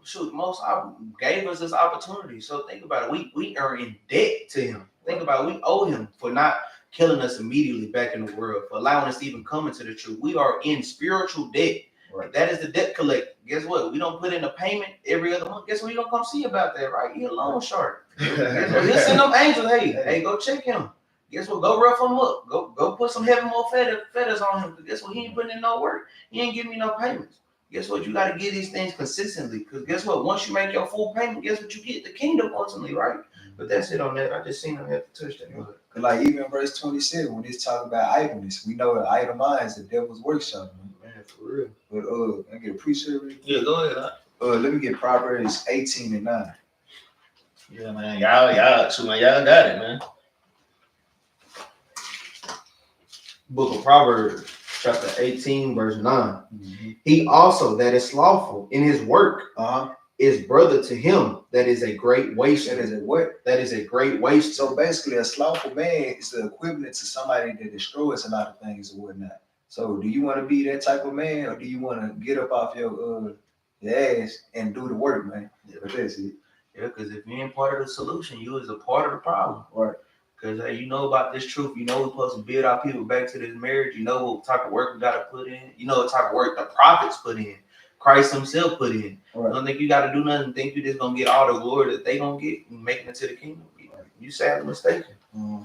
Shoot, Most High gave us this opportunity. So think about it. We are in debt to him. Think about it. We owe him for not killing us immediately back in the world, for allowing us to even come into the truth. We are in spiritual debt. Right. That is the debt collector. Guess what? We don't put in a payment every other month. Guess what? You don't come see about that, right? You're a loan shark. He'll send them angels. Hey, go check him. Guess what? Go rough him up. Go put some heavy more feathers on him. Guess what? He ain't putting in no work. He ain't giving me no payments. Guess what? You got to get these things consistently. Because guess what? Once you make your full payment, guess what? You get the kingdom ultimately, right? But that's it on that. I just seen him have to touch that. Like even verse 27, when it's talking about idleness, we know that idle mind is the devil's workshop, man, for real. But I get a precept. Yeah, go ahead. Let me get Proverbs 18:9. Yeah, man, y'all got it, man. Book of Proverbs, chapter 18, verse 9. He also that is slothful in his work is brother to him that is a great waste. That is a what? That is a great waste. So basically, a slothful man is the equivalent to somebody that destroys a lot of things and whatnot. So do you want to be that type of man, or do you want to get up off your ass and do the work, man? Yeah. But that's it. Yeah, because if you ain't part of the solution, you is a part of the problem. Right. Because hey, you know about this truth. You know we're supposed to build our people back to this marriage. You know what type of work we got to put in. You know what type of work the prophets put in. Christ himself put in. Right. You don't think you got to do nothing. Think you just going to get all the glory that they going to get and making it to the kingdom. You sadly mistaken. Mm-hmm.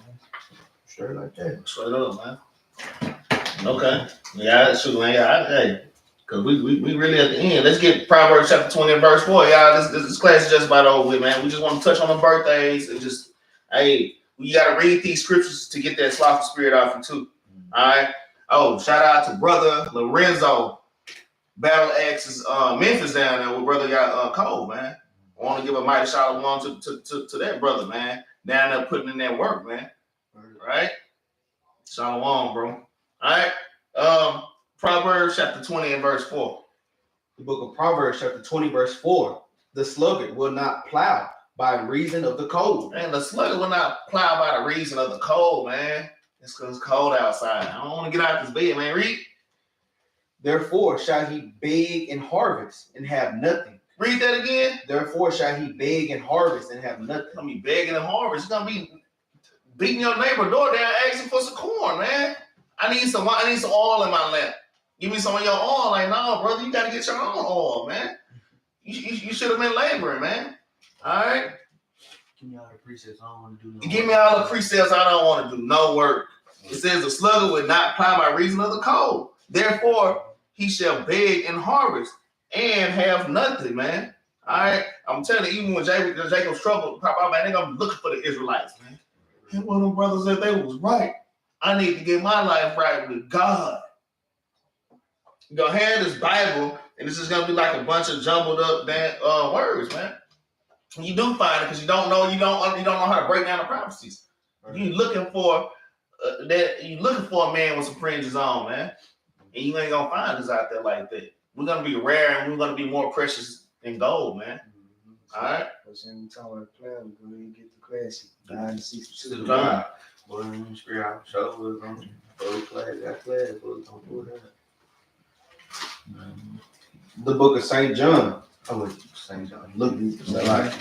Straight like that. Straight up, man. Okay. Yeah, shoot, man. Yeah, hey. Because we really at the end. Let's get Proverbs chapter 20 and verse 4. Y'all, this class is just about over with, man. We just want to touch on the birthdays and just, hey, we got to read these scriptures to get that slothful spirit off you, too. All right. Oh, shout out to Brother Lorenzo, Battle Axes, Memphis down there with Brother Cole, man. I want to give a mighty shout out to that brother, man. Down there putting in that work, man. Right? Shalom, bro. All right. Proverbs chapter 20 and verse 4. The book of Proverbs chapter 20 verse 4. The sluggard will not plow by reason of the cold. Man, the sluggard will not plow by the reason of the cold, man. It's because it's cold outside. I don't want to get out this bed, man. Read. Therefore shall he beg and harvest and have nothing. Read that again. Therefore shall he beg and harvest and have nothing. It's going to be begging and harvest. It's going to be beating your neighbor door down asking for some corn, man. I need some oil in my lamp. Give me some of your oil. Like, no, brother, you got to get your own oil, man. You should have been laboring, man. All right? Give me all the precepts. I don't want to do no Give work. me all the precepts. I don't want to do no work. It says the sluggard would not plow by reason of the cold. Therefore, he shall beg and harvest and have nothing, man. All right? I'm telling you, even when Jacob's trouble pop out, man, they're going to be looking for the Israelites, man. And one of them brothers said they was right. I need to get my life right with God. You're going to have this Bible, and it's just going to be like a bunch of jumbled up words, man. And you do find it because you don't know how to break down the prophecies. Right. You're looking for a man with some fringes on, man. And you ain't going to find us out there like that. We're going to be rare, and we're going to be more precious than gold, man. Mm-hmm. All right? So when we talk about the plan, we're going to get the classic. 962. Boy, I'm screw out. Show was on. Boy, class, got class. Boy, don't do that. The book of St. John. Oh, St. John. Luke. I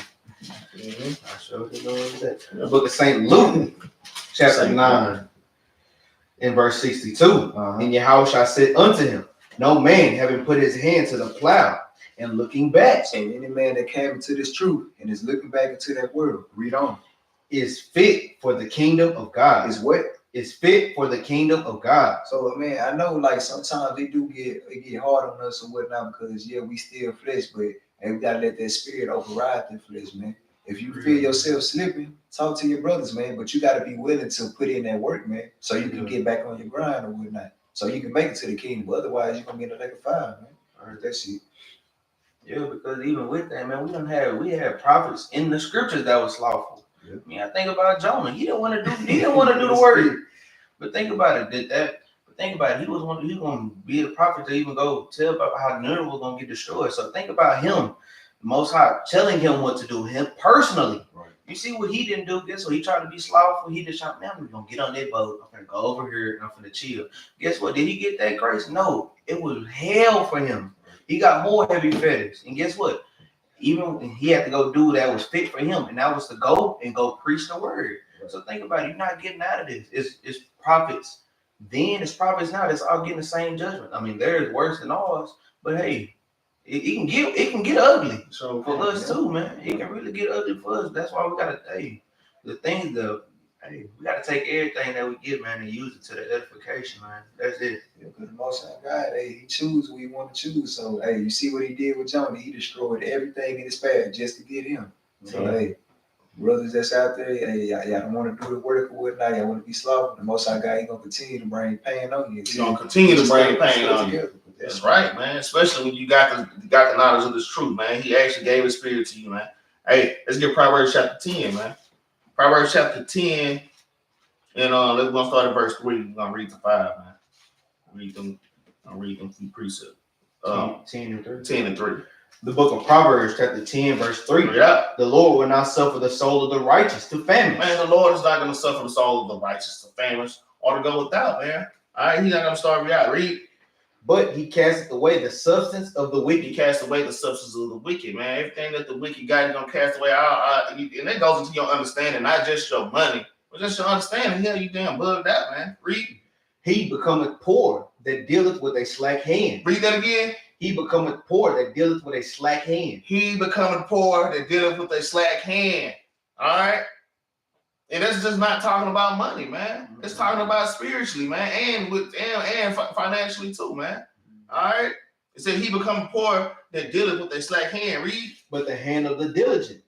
showed you that. The book of St. Luke, chapter 9, in verse 62. And Yahweh said unto him, no man having put his hand to the plow and looking back. So any man that came into this truth and is looking back into that world, read on. Is fit for the kingdom of God. Is what? Is fit for the kingdom of God. So, man, I know like sometimes they do get hard on us or whatnot because, yeah, we still flesh, but hey, we got to let that spirit override the flesh, man. If you feel yourself slipping, talk to your brothers, man, but you got to be willing to put in that work, man, so you can get back on your grind or whatnot, so you can make it to the kingdom. Otherwise, you're going to be in the lake of fire, man. All right, that's it. Yeah, because even with that, man, we had prophets in the scriptures that was slothful. Yeah. I mean, I think about Jonah. He didn't want to do the work. But think about it. He was going to be the prophet to even go tell about how Nineveh was going to get destroyed. So think about him, the Most High, telling him what to do, him personally. Right. You see what he didn't do? Guess what? He tried to be slothful. He just shot, man, I'm going to get on that boat. I'm going to go over here and I'm going to chill. Guess what? Did he get that grace? No. It was hell for him. He got more heavy fetters. And guess what? Even he had to go do that was fit for him. And that was to go and go preach the word. Right. So think about it. You're not getting out of this. It's prophets. Then it's prophets now. That's all getting the same judgment. I mean, theirs worse than ours. But hey, it can get ugly. So for us too, man. It can really get ugly for us. That's why we gotta we gotta take everything that we get, man, and use it to the edification, man. That's it. Yeah, because the Most High God, he chooses what he want to choose. So you see what he did with Jonah. He destroyed everything in his path just to get him. So brothers that's out there, y'all don't want to do the work or whatnot. Y'all want to be slothful. The Most High God, he gonna continue to bring pain on you. He's gonna continue to bring pain on you. That's right, man. Especially when you got the knowledge of this truth, man. He actually gave his spirit to you, man. Hey, let's get Proverbs chapter 10, man. Proverbs chapter 10, and we're gonna start at verse 3. We're gonna read to 5, man. I'll read them from precept. 10 and 3. 10 and 3. The book of Proverbs, chapter 10, verse 3. Yeah. The Lord will not suffer the soul of the righteous to famish. Man, the Lord is not going to suffer the soul of the righteous to famish or to go without, man. All right, he's not going to starve you out. Read. But he casteth away the substance of the wicked. He cast away the substance of the wicked, man. Everything that the wicked guy is gonna cast away, and that goes into your understanding, not just your money, but just your understanding. Hell, you damn bugged out, man. Read. He becometh poor that dealeth with a slack hand. Read that again. He becometh poor that dealeth with a slack hand. He becometh poor that dealeth with a slack hand. All right. And that's just not talking about money, man. It's talking about spiritually, man, and financially too, man. All right. It said he become poor that dealeth with a slack hand. Read. But the hand of the diligent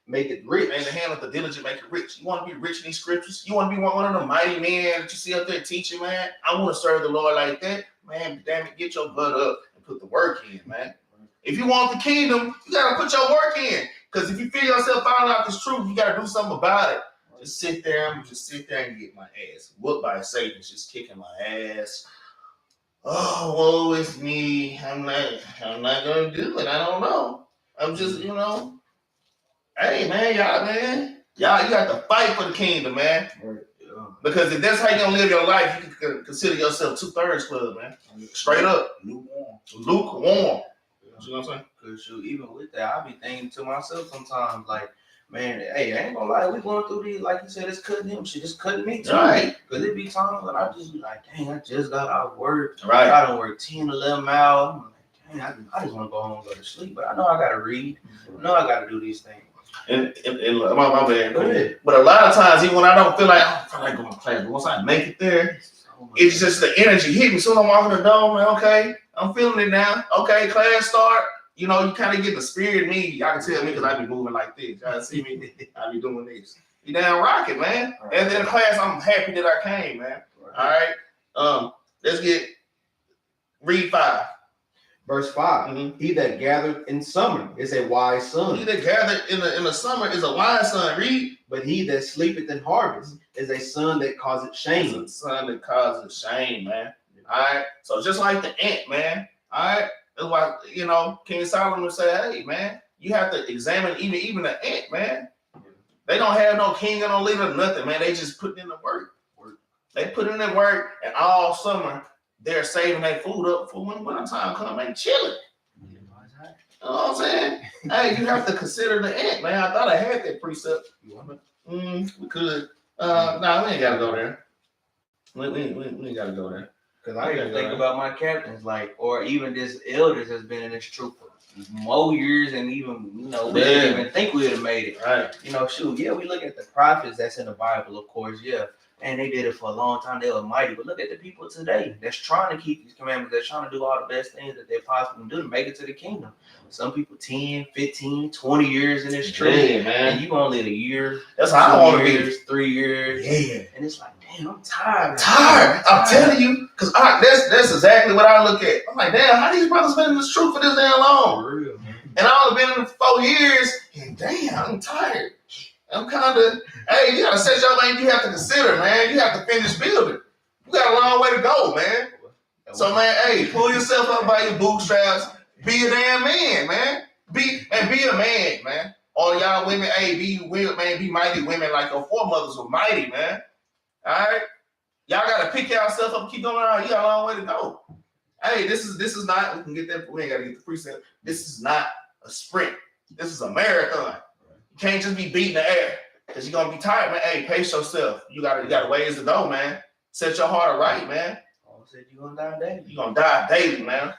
make it rich. And the hand of the diligent make it rich. You want to be rich in these scriptures? You want to be one of the mighty men that you see up there teaching, man? I want to serve the Lord like that. Man, damn it, get your butt up and put the work in, man. If you want the kingdom, you got to put your work in. Because if you feel yourself finding out this truth, you got to do something about it. Just sit there and get my ass whooped by Satan, just kicking my ass. Oh, woe is me. I'm not gonna do it. I don't know. I'm just, hey man, y'all, you got to fight for the kingdom, man. Because if that's how you're gonna live your life, you can consider yourself 2/3 club, man. Straight up. Lukewarm. You know what I'm saying? Because even with that, I be thinking to myself sometimes, like, man, hey, I ain't gonna lie, we going through these, like you said, it's cutting him shit, it's cutting me too. Right. Because it be times when I just be like, dang, I just got out of work. Right. I done work 10, 11 hours. I'm like, dang, I just want to go home and go to sleep. But I know I gotta read. I know I gotta do these things. And my bad. Go ahead. But a lot of times, even when I don't feel like going to class, but once I make it there, it's just the energy hit me. Soon I'm walking the door, man. Okay, I'm feeling it now. Okay, class start. You kind of get the spirit in me. Y'all can tell me because I be moving like this. Y'all see me? I be doing this. You down rocking, man. Right. And then the class, I'm happy that I came, man. Right. All right. Let's read 5. Verse 5. Mm-hmm. He that gathered in summer is a wise son. He that gathered in the summer is a wise son. Read. But he that sleepeth in harvest is a son that causeth shame. It's a son that causes shame, man. All right. So just like the ant, man. All right. That's why, King Solomon say, hey, man, you have to examine even the ant, man. They don't have no king or no leader, nothing, man. They just put in the work. They put in the work, and all summer, they're saving their food up for when winter time come and chilling. You know what I'm saying? Hey, you have to consider the ant, man. I thought I had that precept. We could. We ain't got to go there. We ain't got to go there. Because I even think about my captains, or even this elders has been in this troop for more years, and even, we didn't even think we would have made it. Right. We look at the prophets that's in the Bible, of course, and they did it for a long time. They were mighty. But look at the people today that's trying to keep these commandments. They're trying to do all the best things that they possibly can do to make it to the kingdom. Some people 10, 15, 20 years in this trip. Man. And you only live a year. That's how I want to be. 3 years. Yeah. And it's like, damn, I'm tired. I'm telling you. Because that's exactly what I look at. I'm like, damn, how these brothers been in this truth for this damn long? For real, man. And I only been in it for 4 years. And damn, I'm tired. I'm kind of, hey, you got to set your lane. You have to consider, man. You have to finish building. You got a long way to go, man. So, man, hey, pull yourself up by your bootstraps. Be a damn man, man. Be a man, man. All y'all women, hey, be mighty women like your foremothers were mighty, man. All right? Y'all got to pick yourself up and keep going around. You got a long way to go. Hey, this is not, we can get that, we ain't got to get the precept. This is not a sprint. This is a marathon. You can't just be beating the air because you're going to be tired, man. Hey, pace yourself. You got ways to go, man. Set your heart right, man. I said you're going to die daily. You're going to die daily, man.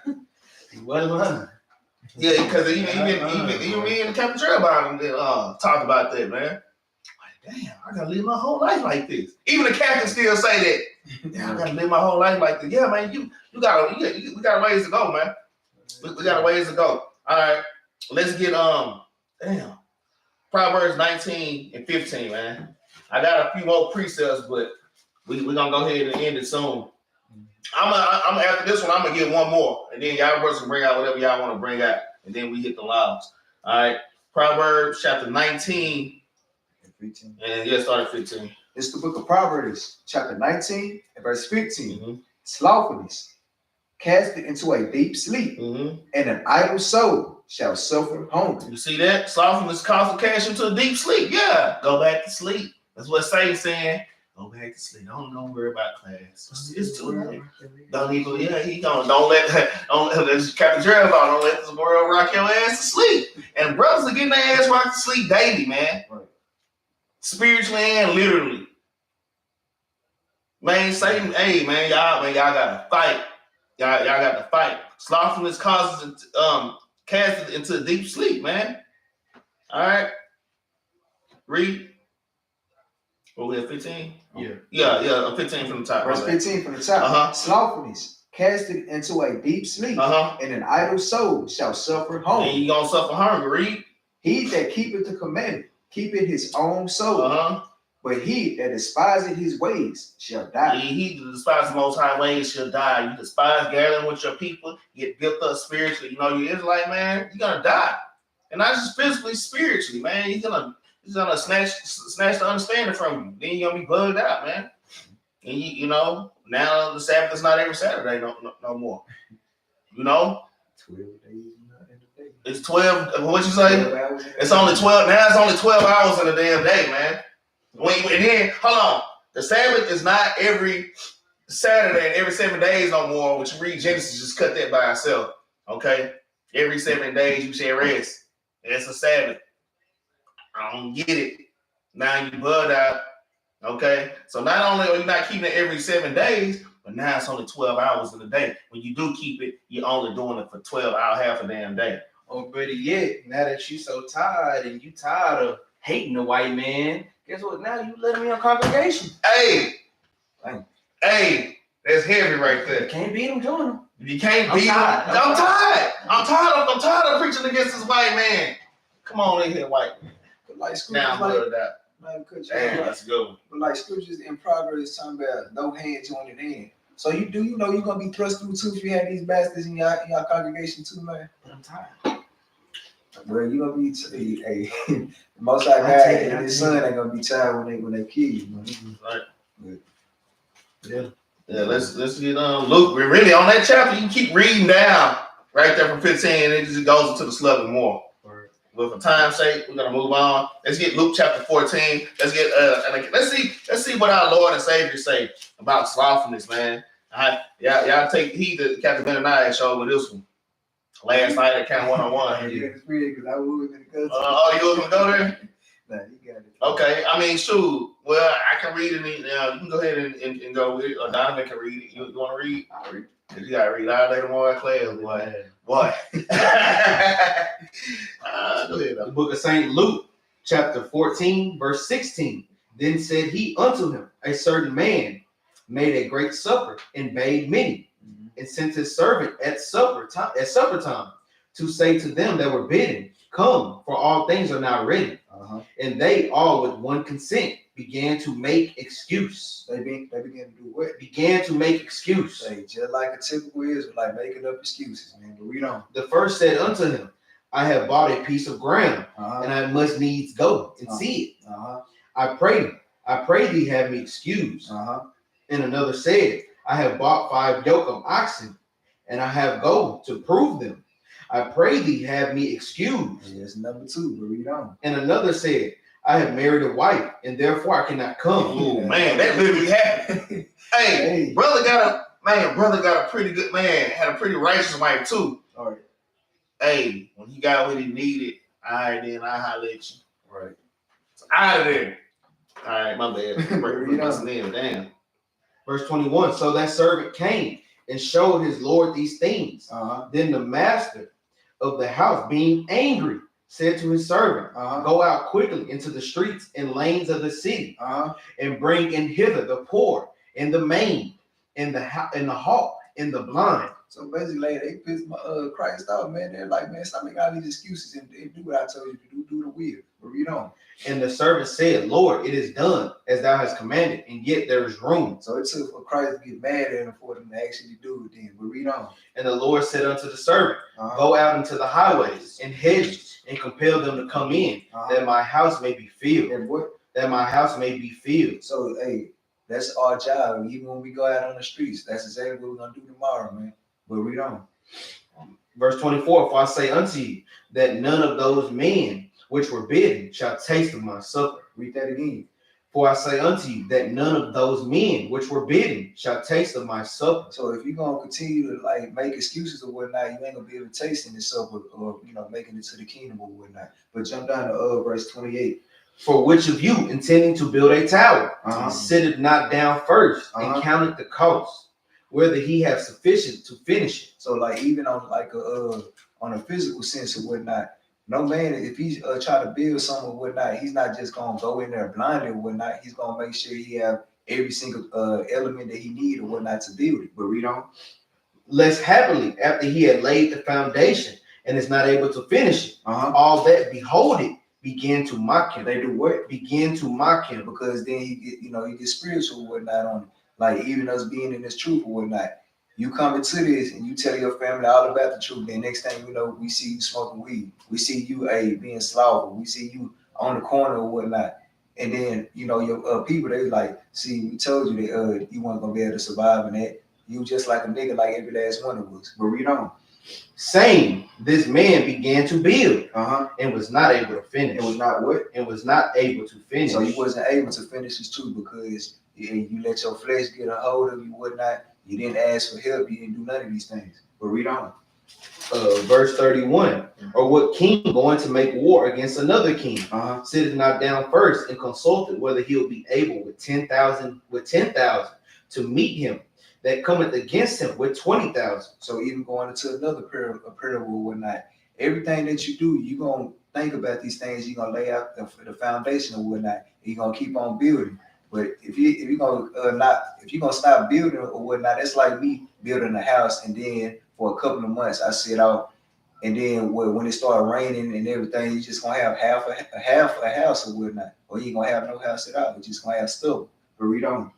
Well, yeah, because even me and Capt talked about that, man. Like, damn, I got to live my whole life like this. Even the captain still say that. Damn, I got to live my whole life like this. Yeah, man, we got ways to go, man. We got ways to go. All right, let's get, Proverbs 19 and 15, man. I got a few more precepts, but we're going to go ahead and end it soon. I'm after this one, I'm going to get one more. And then y'all brothers can bring out whatever y'all want to bring out. And then we hit the laws. All right. Proverbs chapter 19. And 15. And start at 15. It's the book of Proverbs, chapter 19 and verse 15. Mm-hmm. Slothfulness cast it into a deep sleep, and an idle soul shall suffer hunger. You see that? Slothfulness causes cash into a deep sleep. Yeah. Go back to sleep. That's what Satan's saying. Go back to sleep. Don't worry about class. It's too late. Don't even, he don't let Captain Jerubbaal, don't let this world rock your ass to sleep. And brothers are getting their ass rocked to sleep daily, man. Right. Spiritually and literally. Man, Satan, hey, man, y'all gotta fight. Y'all got to fight. Slothfulness causes cast into deep sleep, man. All right. Read. What we at 15? Yeah, 15 from the top. Verse 15 from the top. Slothfulness casted into a deep sleep, and an idle soul shall suffer hunger. And you gonna suffer hunger. Read. He that keepeth the commandment keepeth his own soul. But he that despiseth his ways shall die. He that despises the Most High ways shall die. You despise gathering with your people, get built up spiritually. You know, you Israelite, man, you're gonna die. And not just physically, spiritually, man. He's gonna snatch the understanding from you. Then you're gonna be bugged out, man. And you know, now the Sabbath is not every Saturday no more. You know? 12 days not in the day. It's 12, what you say? It's only 12, now it's only 12 hours in a damn day, man. And then, hold on, the Sabbath is not every Saturday and every 7 days no more. When you read Genesis, just cut that by itself, okay? Every 7 days you shall rest. It's a Sabbath. I don't get it. Now you bugged out, okay? So not only are you not keeping it every 7 days, but now it's only 12 hours in a day. When you do keep it, you're only doing it for 12 hours, half a damn day. Or better yet, now that you so tired and you tired of hating the white man, guess what? Now you letting me on congregation. Hey, that's heavy right there. You can't beat him, join him. You can't beat him. I'm tired. I'm tired of preaching against this white man. Come on in here, white man. But like scriptures, now that's good. But like scriptures in Proverbs talking about no hand joining hand. So you know you're gonna be thrust through too if you have these bastards in your congregation too, man. But I'm tired. Bro, you gonna be the Most High God and his son ain't gonna be tired when they kill you, man. Right. Yeah. Let's get Luke. We're really on that chapter. You can keep reading down right there from 15, and it just goes into the slug more. Right. But for time's sake, we're gonna move on. Let's get Luke chapter 14. Let's get let's see what our Lord and Savior say about slothfulness, man. Y'all take heed to Captain Benaniyah showed with this one. Last night at Count 101. You was gonna go there? Nah, you got it. Okay, I mean, shoot. Well, I can read it. You can go ahead and go with it. Or Donovan can read it. You want to read? I'll read. Cause you gotta read all day tomorrow in class, boy. Go ahead. The book of St. Luke, chapter 14, verse 16. Then said he unto him, a certain man made a great supper and bade many, and sent his servant at supper time to say to them that were bidden, come, for all things are now ready. And they all with one consent began to make excuse. They began to do what? Began to make excuse. They just like a typical Israelite, making up excuses, man. But we don't. The first said unto him, I have bought a piece of ground, and I must needs go and see it. I pray thee have me excused. And another said, I have bought 5 yoke of oxen, and I have go to prove them. I pray thee have me excused. Yes, number 2, but read on. And another said, I have married a wife, and therefore I cannot come. Oh man, that literally happened. Hey, brother got a pretty good man, had a pretty righteous wife too. All right. Hey, when he got what he needed, all right, then I holler at you. Right. So out of there. All right, my bad. Damn. Verse 21. So that servant came and showed his Lord these things. Then the master of the house, being angry, said to his servant, go out quickly into the streets and lanes of the city, and bring in hither the poor and the maimed, and the halt and the blind. So basically, they pissed Christ off, man. They're like, man, stop making all these excuses and do what I told you to do. Do the will. But read on. And the servant said, Lord, it is done as thou hast commanded, and yet there is room. So it took for Christ to get mad at him for them to actually do it then. But read on. And the Lord said unto the servant, go out into the highways and hedges and compel them to come in, that my house may be filled. And what? That my house may be filled. So, hey, that's our job. Even when we go out on the streets, that's exactly what we're going to do tomorrow, man. But read on. Verse 24, for I say unto you, that none of those men which were bidden shall taste of my supper. Read that again. For I say unto you that none of those men which were bidden shall taste of my supper. So if you're gonna continue to like make excuses or whatnot, you ain't gonna be able to taste in this supper or making it to the kingdom or whatnot. But jump down to verse 28. For which of you intending to build a tower sitteth not down first and counteth the cost, whether he have sufficient to finish it? So like even on like on a physical sense or whatnot, no man, if he's trying to build something or whatnot, he's not just gonna go in there blindly or whatnot. He's gonna make sure he have every single element that he need or whatnot to build it. But read on. Lest happily, after he had laid the foundation and is not able to finish it, all that behold it begin to mock him. They do what? Begin to mock him. Because then he get, he gets spiritual or whatnot on it. Like even us being in this truth or whatnot. You come into this and you tell your family all about the truth. Then next thing you know, we see you smoking weed. We see you being slothful. We see you on the corner or whatnot. And then your people, they like, see, we told you that you weren't gonna be able to survive in that. You just like a nigga, like every last one of us. But read on. Saying, this man began to build and was not able to finish. It was not what? And was not able to finish. So he wasn't able to finish his truth because you let your flesh get a hold of you, whatnot. You didn't ask for help. You didn't do none of these things. But read on. Verse 31. Or what king going to make war against another king sitteth not down first and consulted whether he'll be able with 10,000 to meet him that cometh against him with 20,000. So even going into another parable or whatnot, everything that you do, you're gonna think about these things. You're gonna lay out the foundation or whatnot. You're gonna keep on building. But if you're gonna stop building or whatnot, that's like me building a house and then for a couple of months I sit out, and then when it started raining and everything, you just gonna have half a house or whatnot, or you ain't gonna have no house at all. You're just gonna have stuff. But read on.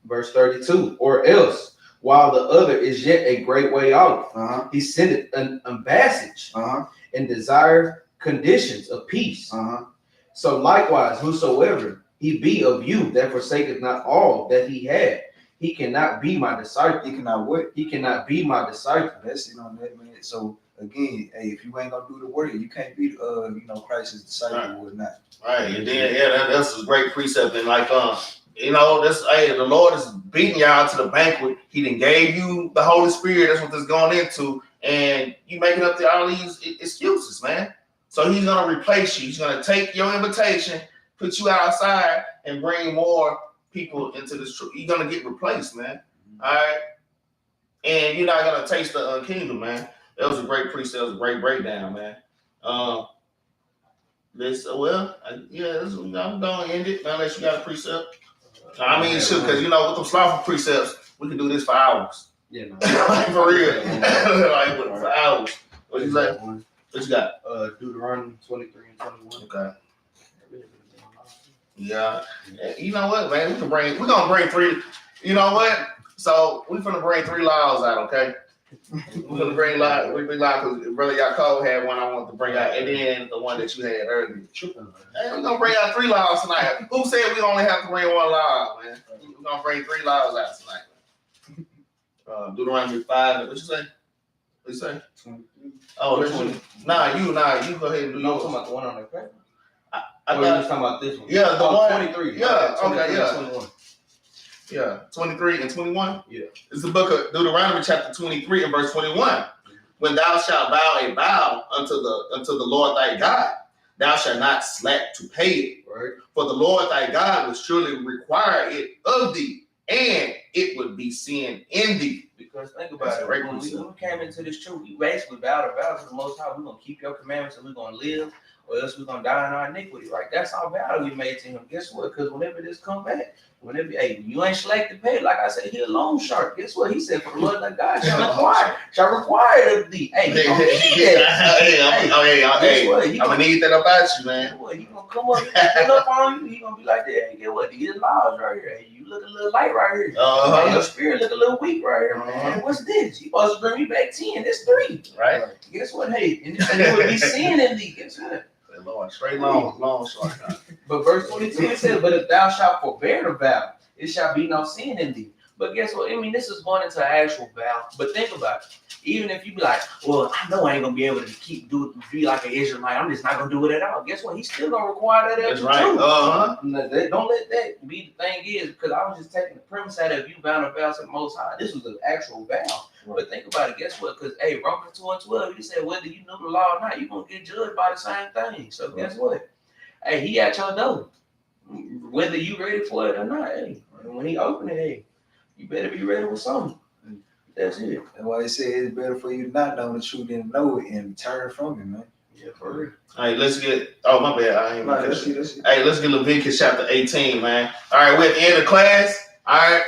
Verse 32. Or else, while the other is yet a great way off, he sendeth an ambassage and desire conditions of peace. So likewise, whosoever he be of you that forsaketh not all that he had, he cannot be my disciple. He cannot what? He cannot be my disciple. That's it on that, man. So again, hey, if you ain't gonna do the work, you can't be Christ's disciple or whatnot. Right. And then that's a great precept. And like the Lord is beating y'all to the banquet. He done gave you the Holy Spirit. That's what this going into. And you making up all these excuses, man. So he's gonna replace you. He's gonna take your invitation, put you outside, and bring more people into this truth. You're gonna get replaced, man. All right, and you're not gonna taste the kingdom, man. That was a great precept. That was a great breakdown, man. I'm gonna end it unless you got a precept. I mean, shoot, because with them slothful precepts, we can do this for hours. Yeah, no. Like for real, like for hours. What you say? What you got? Deuteronomy 23 and 21. Okay. Yeah. You know what, man? We're gonna bring three. You know what? So we're gonna bring 3 laws out, okay? We're gonna bring law because Brother Yaakov had one I want to bring out, and then the one that you had earlier. Hey, we're gonna bring out 3 laws tonight. Who said we only have to bring 1 law, man? We're gonna bring 3 laws out tonight. Deuteronomy 5. What you say? What you say? 23. Oh, this one. Nah, you go ahead and do yours. I'm talking about the one on the paper. I was talking about this one. Yeah, the one. 23. Yeah, okay, yeah. 21. Yeah, 23 and 21. Yeah. It's the book of Deuteronomy, chapter 23 and verse 21. When thou shalt vow a vow unto the Lord thy God, thou shalt not slack to pay it. Right. For the Lord thy God will surely require it of thee, and it would be sin in thee. Because think about it, when we came into this truth, we basically vowed a vow to the Most High. We're going to keep your commandments and we're going to live, or else we're going to die in our iniquity, right? That's our vow that we made to him. Guess what? Because whenever this come back, you ain't slack to pay, like I said, he a loan shark. Guess what? He said, for the Lord thy God shall require of thee. Hey, you gonna need that. I'm going to need that about you, man. What, he going to come up and pull up on you? He going to be like that. Hey, get what? These laws right here. Hey, you look a little light right here. Hey, your spirit look a little weak right here, man. Hey, what's this? You supposed to bring me back 10. That's 3. Right. Guess what? Hey, and it would be sin in thee. Guess what? Lord, straight long short. But verse 22 it says, but if thou shalt forbear the vow, it shall be no sin in thee. But guess what? I mean, this is going into an actual vow. But think about it. Even if you be like, well, I know I ain't gonna be able to be like an Israelite. I'm just not gonna do it at all. Guess what? He's still gonna require that That's too. right. Don't let that be the thing is, because I was just taking the premise out of you bound to vows to the Most High. This was an actual vow. Right. But think about it. Guess what? Because Romans 2:12, he said whether you know the law or not, you're gonna get judged by the same thing. So guess what? Hey, he at your door. Whether you ready for it or not, and when he open it, you better be ready with something. That's it. That's why they say it's better for you to not know the truth than to know it and turn from it, man. Yeah, for real. All right, let's get. Oh, my bad. I ain't. Right, let's see. Hey, let's get Leviticus chapter 18, man. All right, we're at the end of class. All right,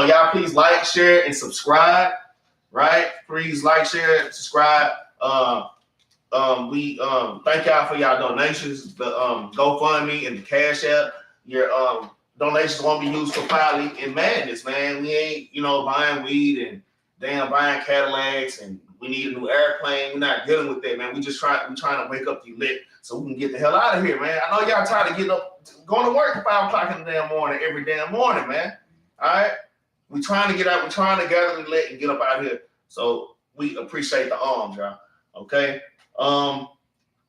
y'all please like, share, and subscribe. Right? Please like, share, and subscribe. We thank y'all for y'all donations. The GoFundMe and the Cash App. Your donations won't be used for folly and madness, man. We ain't, buying weed and buying Cadillacs, and we need a new airplane. We're not dealing with that, man. We trying to wake up the elect so we can get the hell out of here, man. I know y'all tired of getting up, going to work at 5 o'clock in the damn morning, every damn morning, man. All right, we trying to get out. We're trying to gather the elect and get up out of here. So we appreciate the arms, y'all. Okay.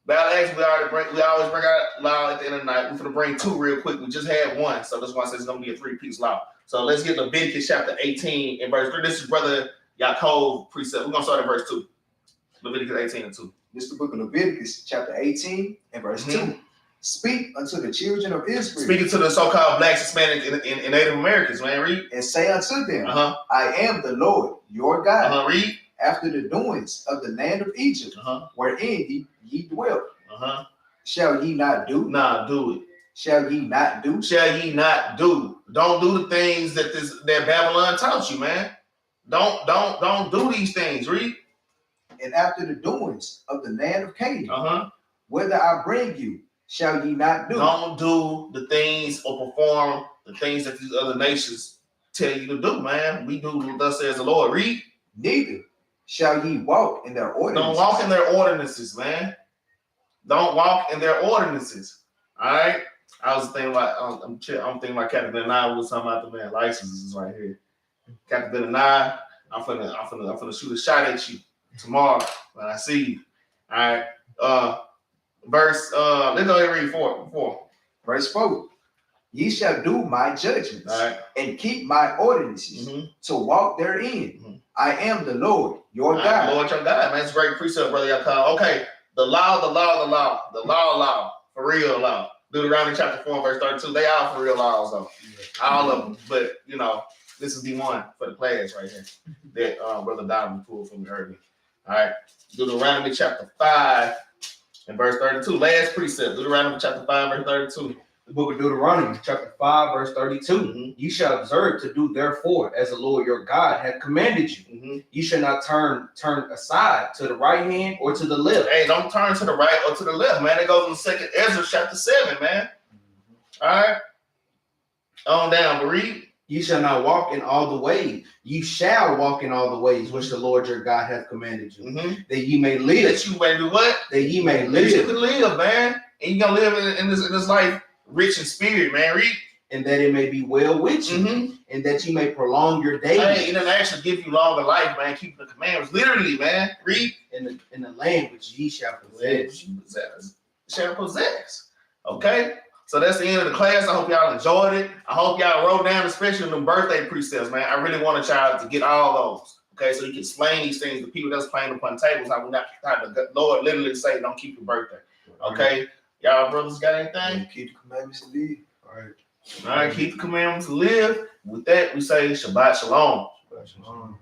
Battle Axes, we always bring out law at the end of the night. We're gonna bring 2 real quick. We just had 1, so this one says it's gonna be a 3-piece law. So let's get Leviticus chapter 18 and verse 3. This is Brother Yaakov precept. We're gonna start at verse 2. Leviticus 18 and 2. This is the book of Leviticus, chapter 18 and verse 2. Speak unto the children of Israel. Speaking to the so-called blacks, Hispanics, and Native Americans, man. Read. And say unto them, I am the Lord, your God. Read. After the doings of the land of Egypt, wherein ye dwelt. Shall ye not do? Nah, do it. Shall ye not do? Shall ye not do? Don't do the things that Babylon taught you, man. Don't do these things. Read. And after the doings of the land of Canaan, whether I bring you, shall ye not do? Don't do the things or perform the things that these other nations tell you to do, man. We do thus says the Lord. Read. Neither shall ye walk in their ordinances. Don't walk in their ordinances, man. Don't walk in their ordinances. All right. I was thinking about. I'm thinking about Capt. Benaniyah was talking about the man licenses right here. Capt. Benaniyah, I'm finna shoot a shot at you tomorrow when I see you. All right. Verse. Let's go ahead and read 4. Verse 4. Ye shall do my judgments and keep my ordinances to walk therein. I am the Lord, your God. The Lord, your God, man. It's a great precept, Brother Yaakov. Okay, the law, for real law. Deuteronomy chapter 4, verse 32. They all for real laws, though. All of them. But, this is the one for the class right here that Brother Donovan pulled from me earlier. All right, Deuteronomy chapter 5 and verse 32. Last precept, Deuteronomy chapter 5, verse 32. The book of Deuteronomy, chapter 5, verse 32. You shall observe to do therefore as the Lord your God hath commanded you. You shall not turn aside to the right hand or to the left. Hey, don't turn to the right or to the left, man. It goes in 2nd Ezra chapter 7, man. All right. On down, but read. You shall not walk in all the ways. You shall walk in all the ways which the Lord your God hath commanded you. That ye may live. That you may do what? That ye may live. That you can live, man. And you're going to live in this life rich in spirit, man. Read. And that it may be well with you, and that you may prolong your days. Hey, it doesn't actually give you longer life, man. Keep the commandments, literally, man. Read. In the land which ye shall possess. Shall possess. Okay, so that's the end of the class. I hope y'all enjoyed it. I hope y'all wrote down, especially the birthday precepts, man. I really wanted y'all to get all those. Okay, so you can explain these things to people that's playing upon tables. How the Lord literally say, "Don't keep your birthday." Okay. Y'all brothers got anything? Keep the commandments and live. All right, keep the commandments and live. With that, we say Shabbat Shalom. Shabbat Shalom.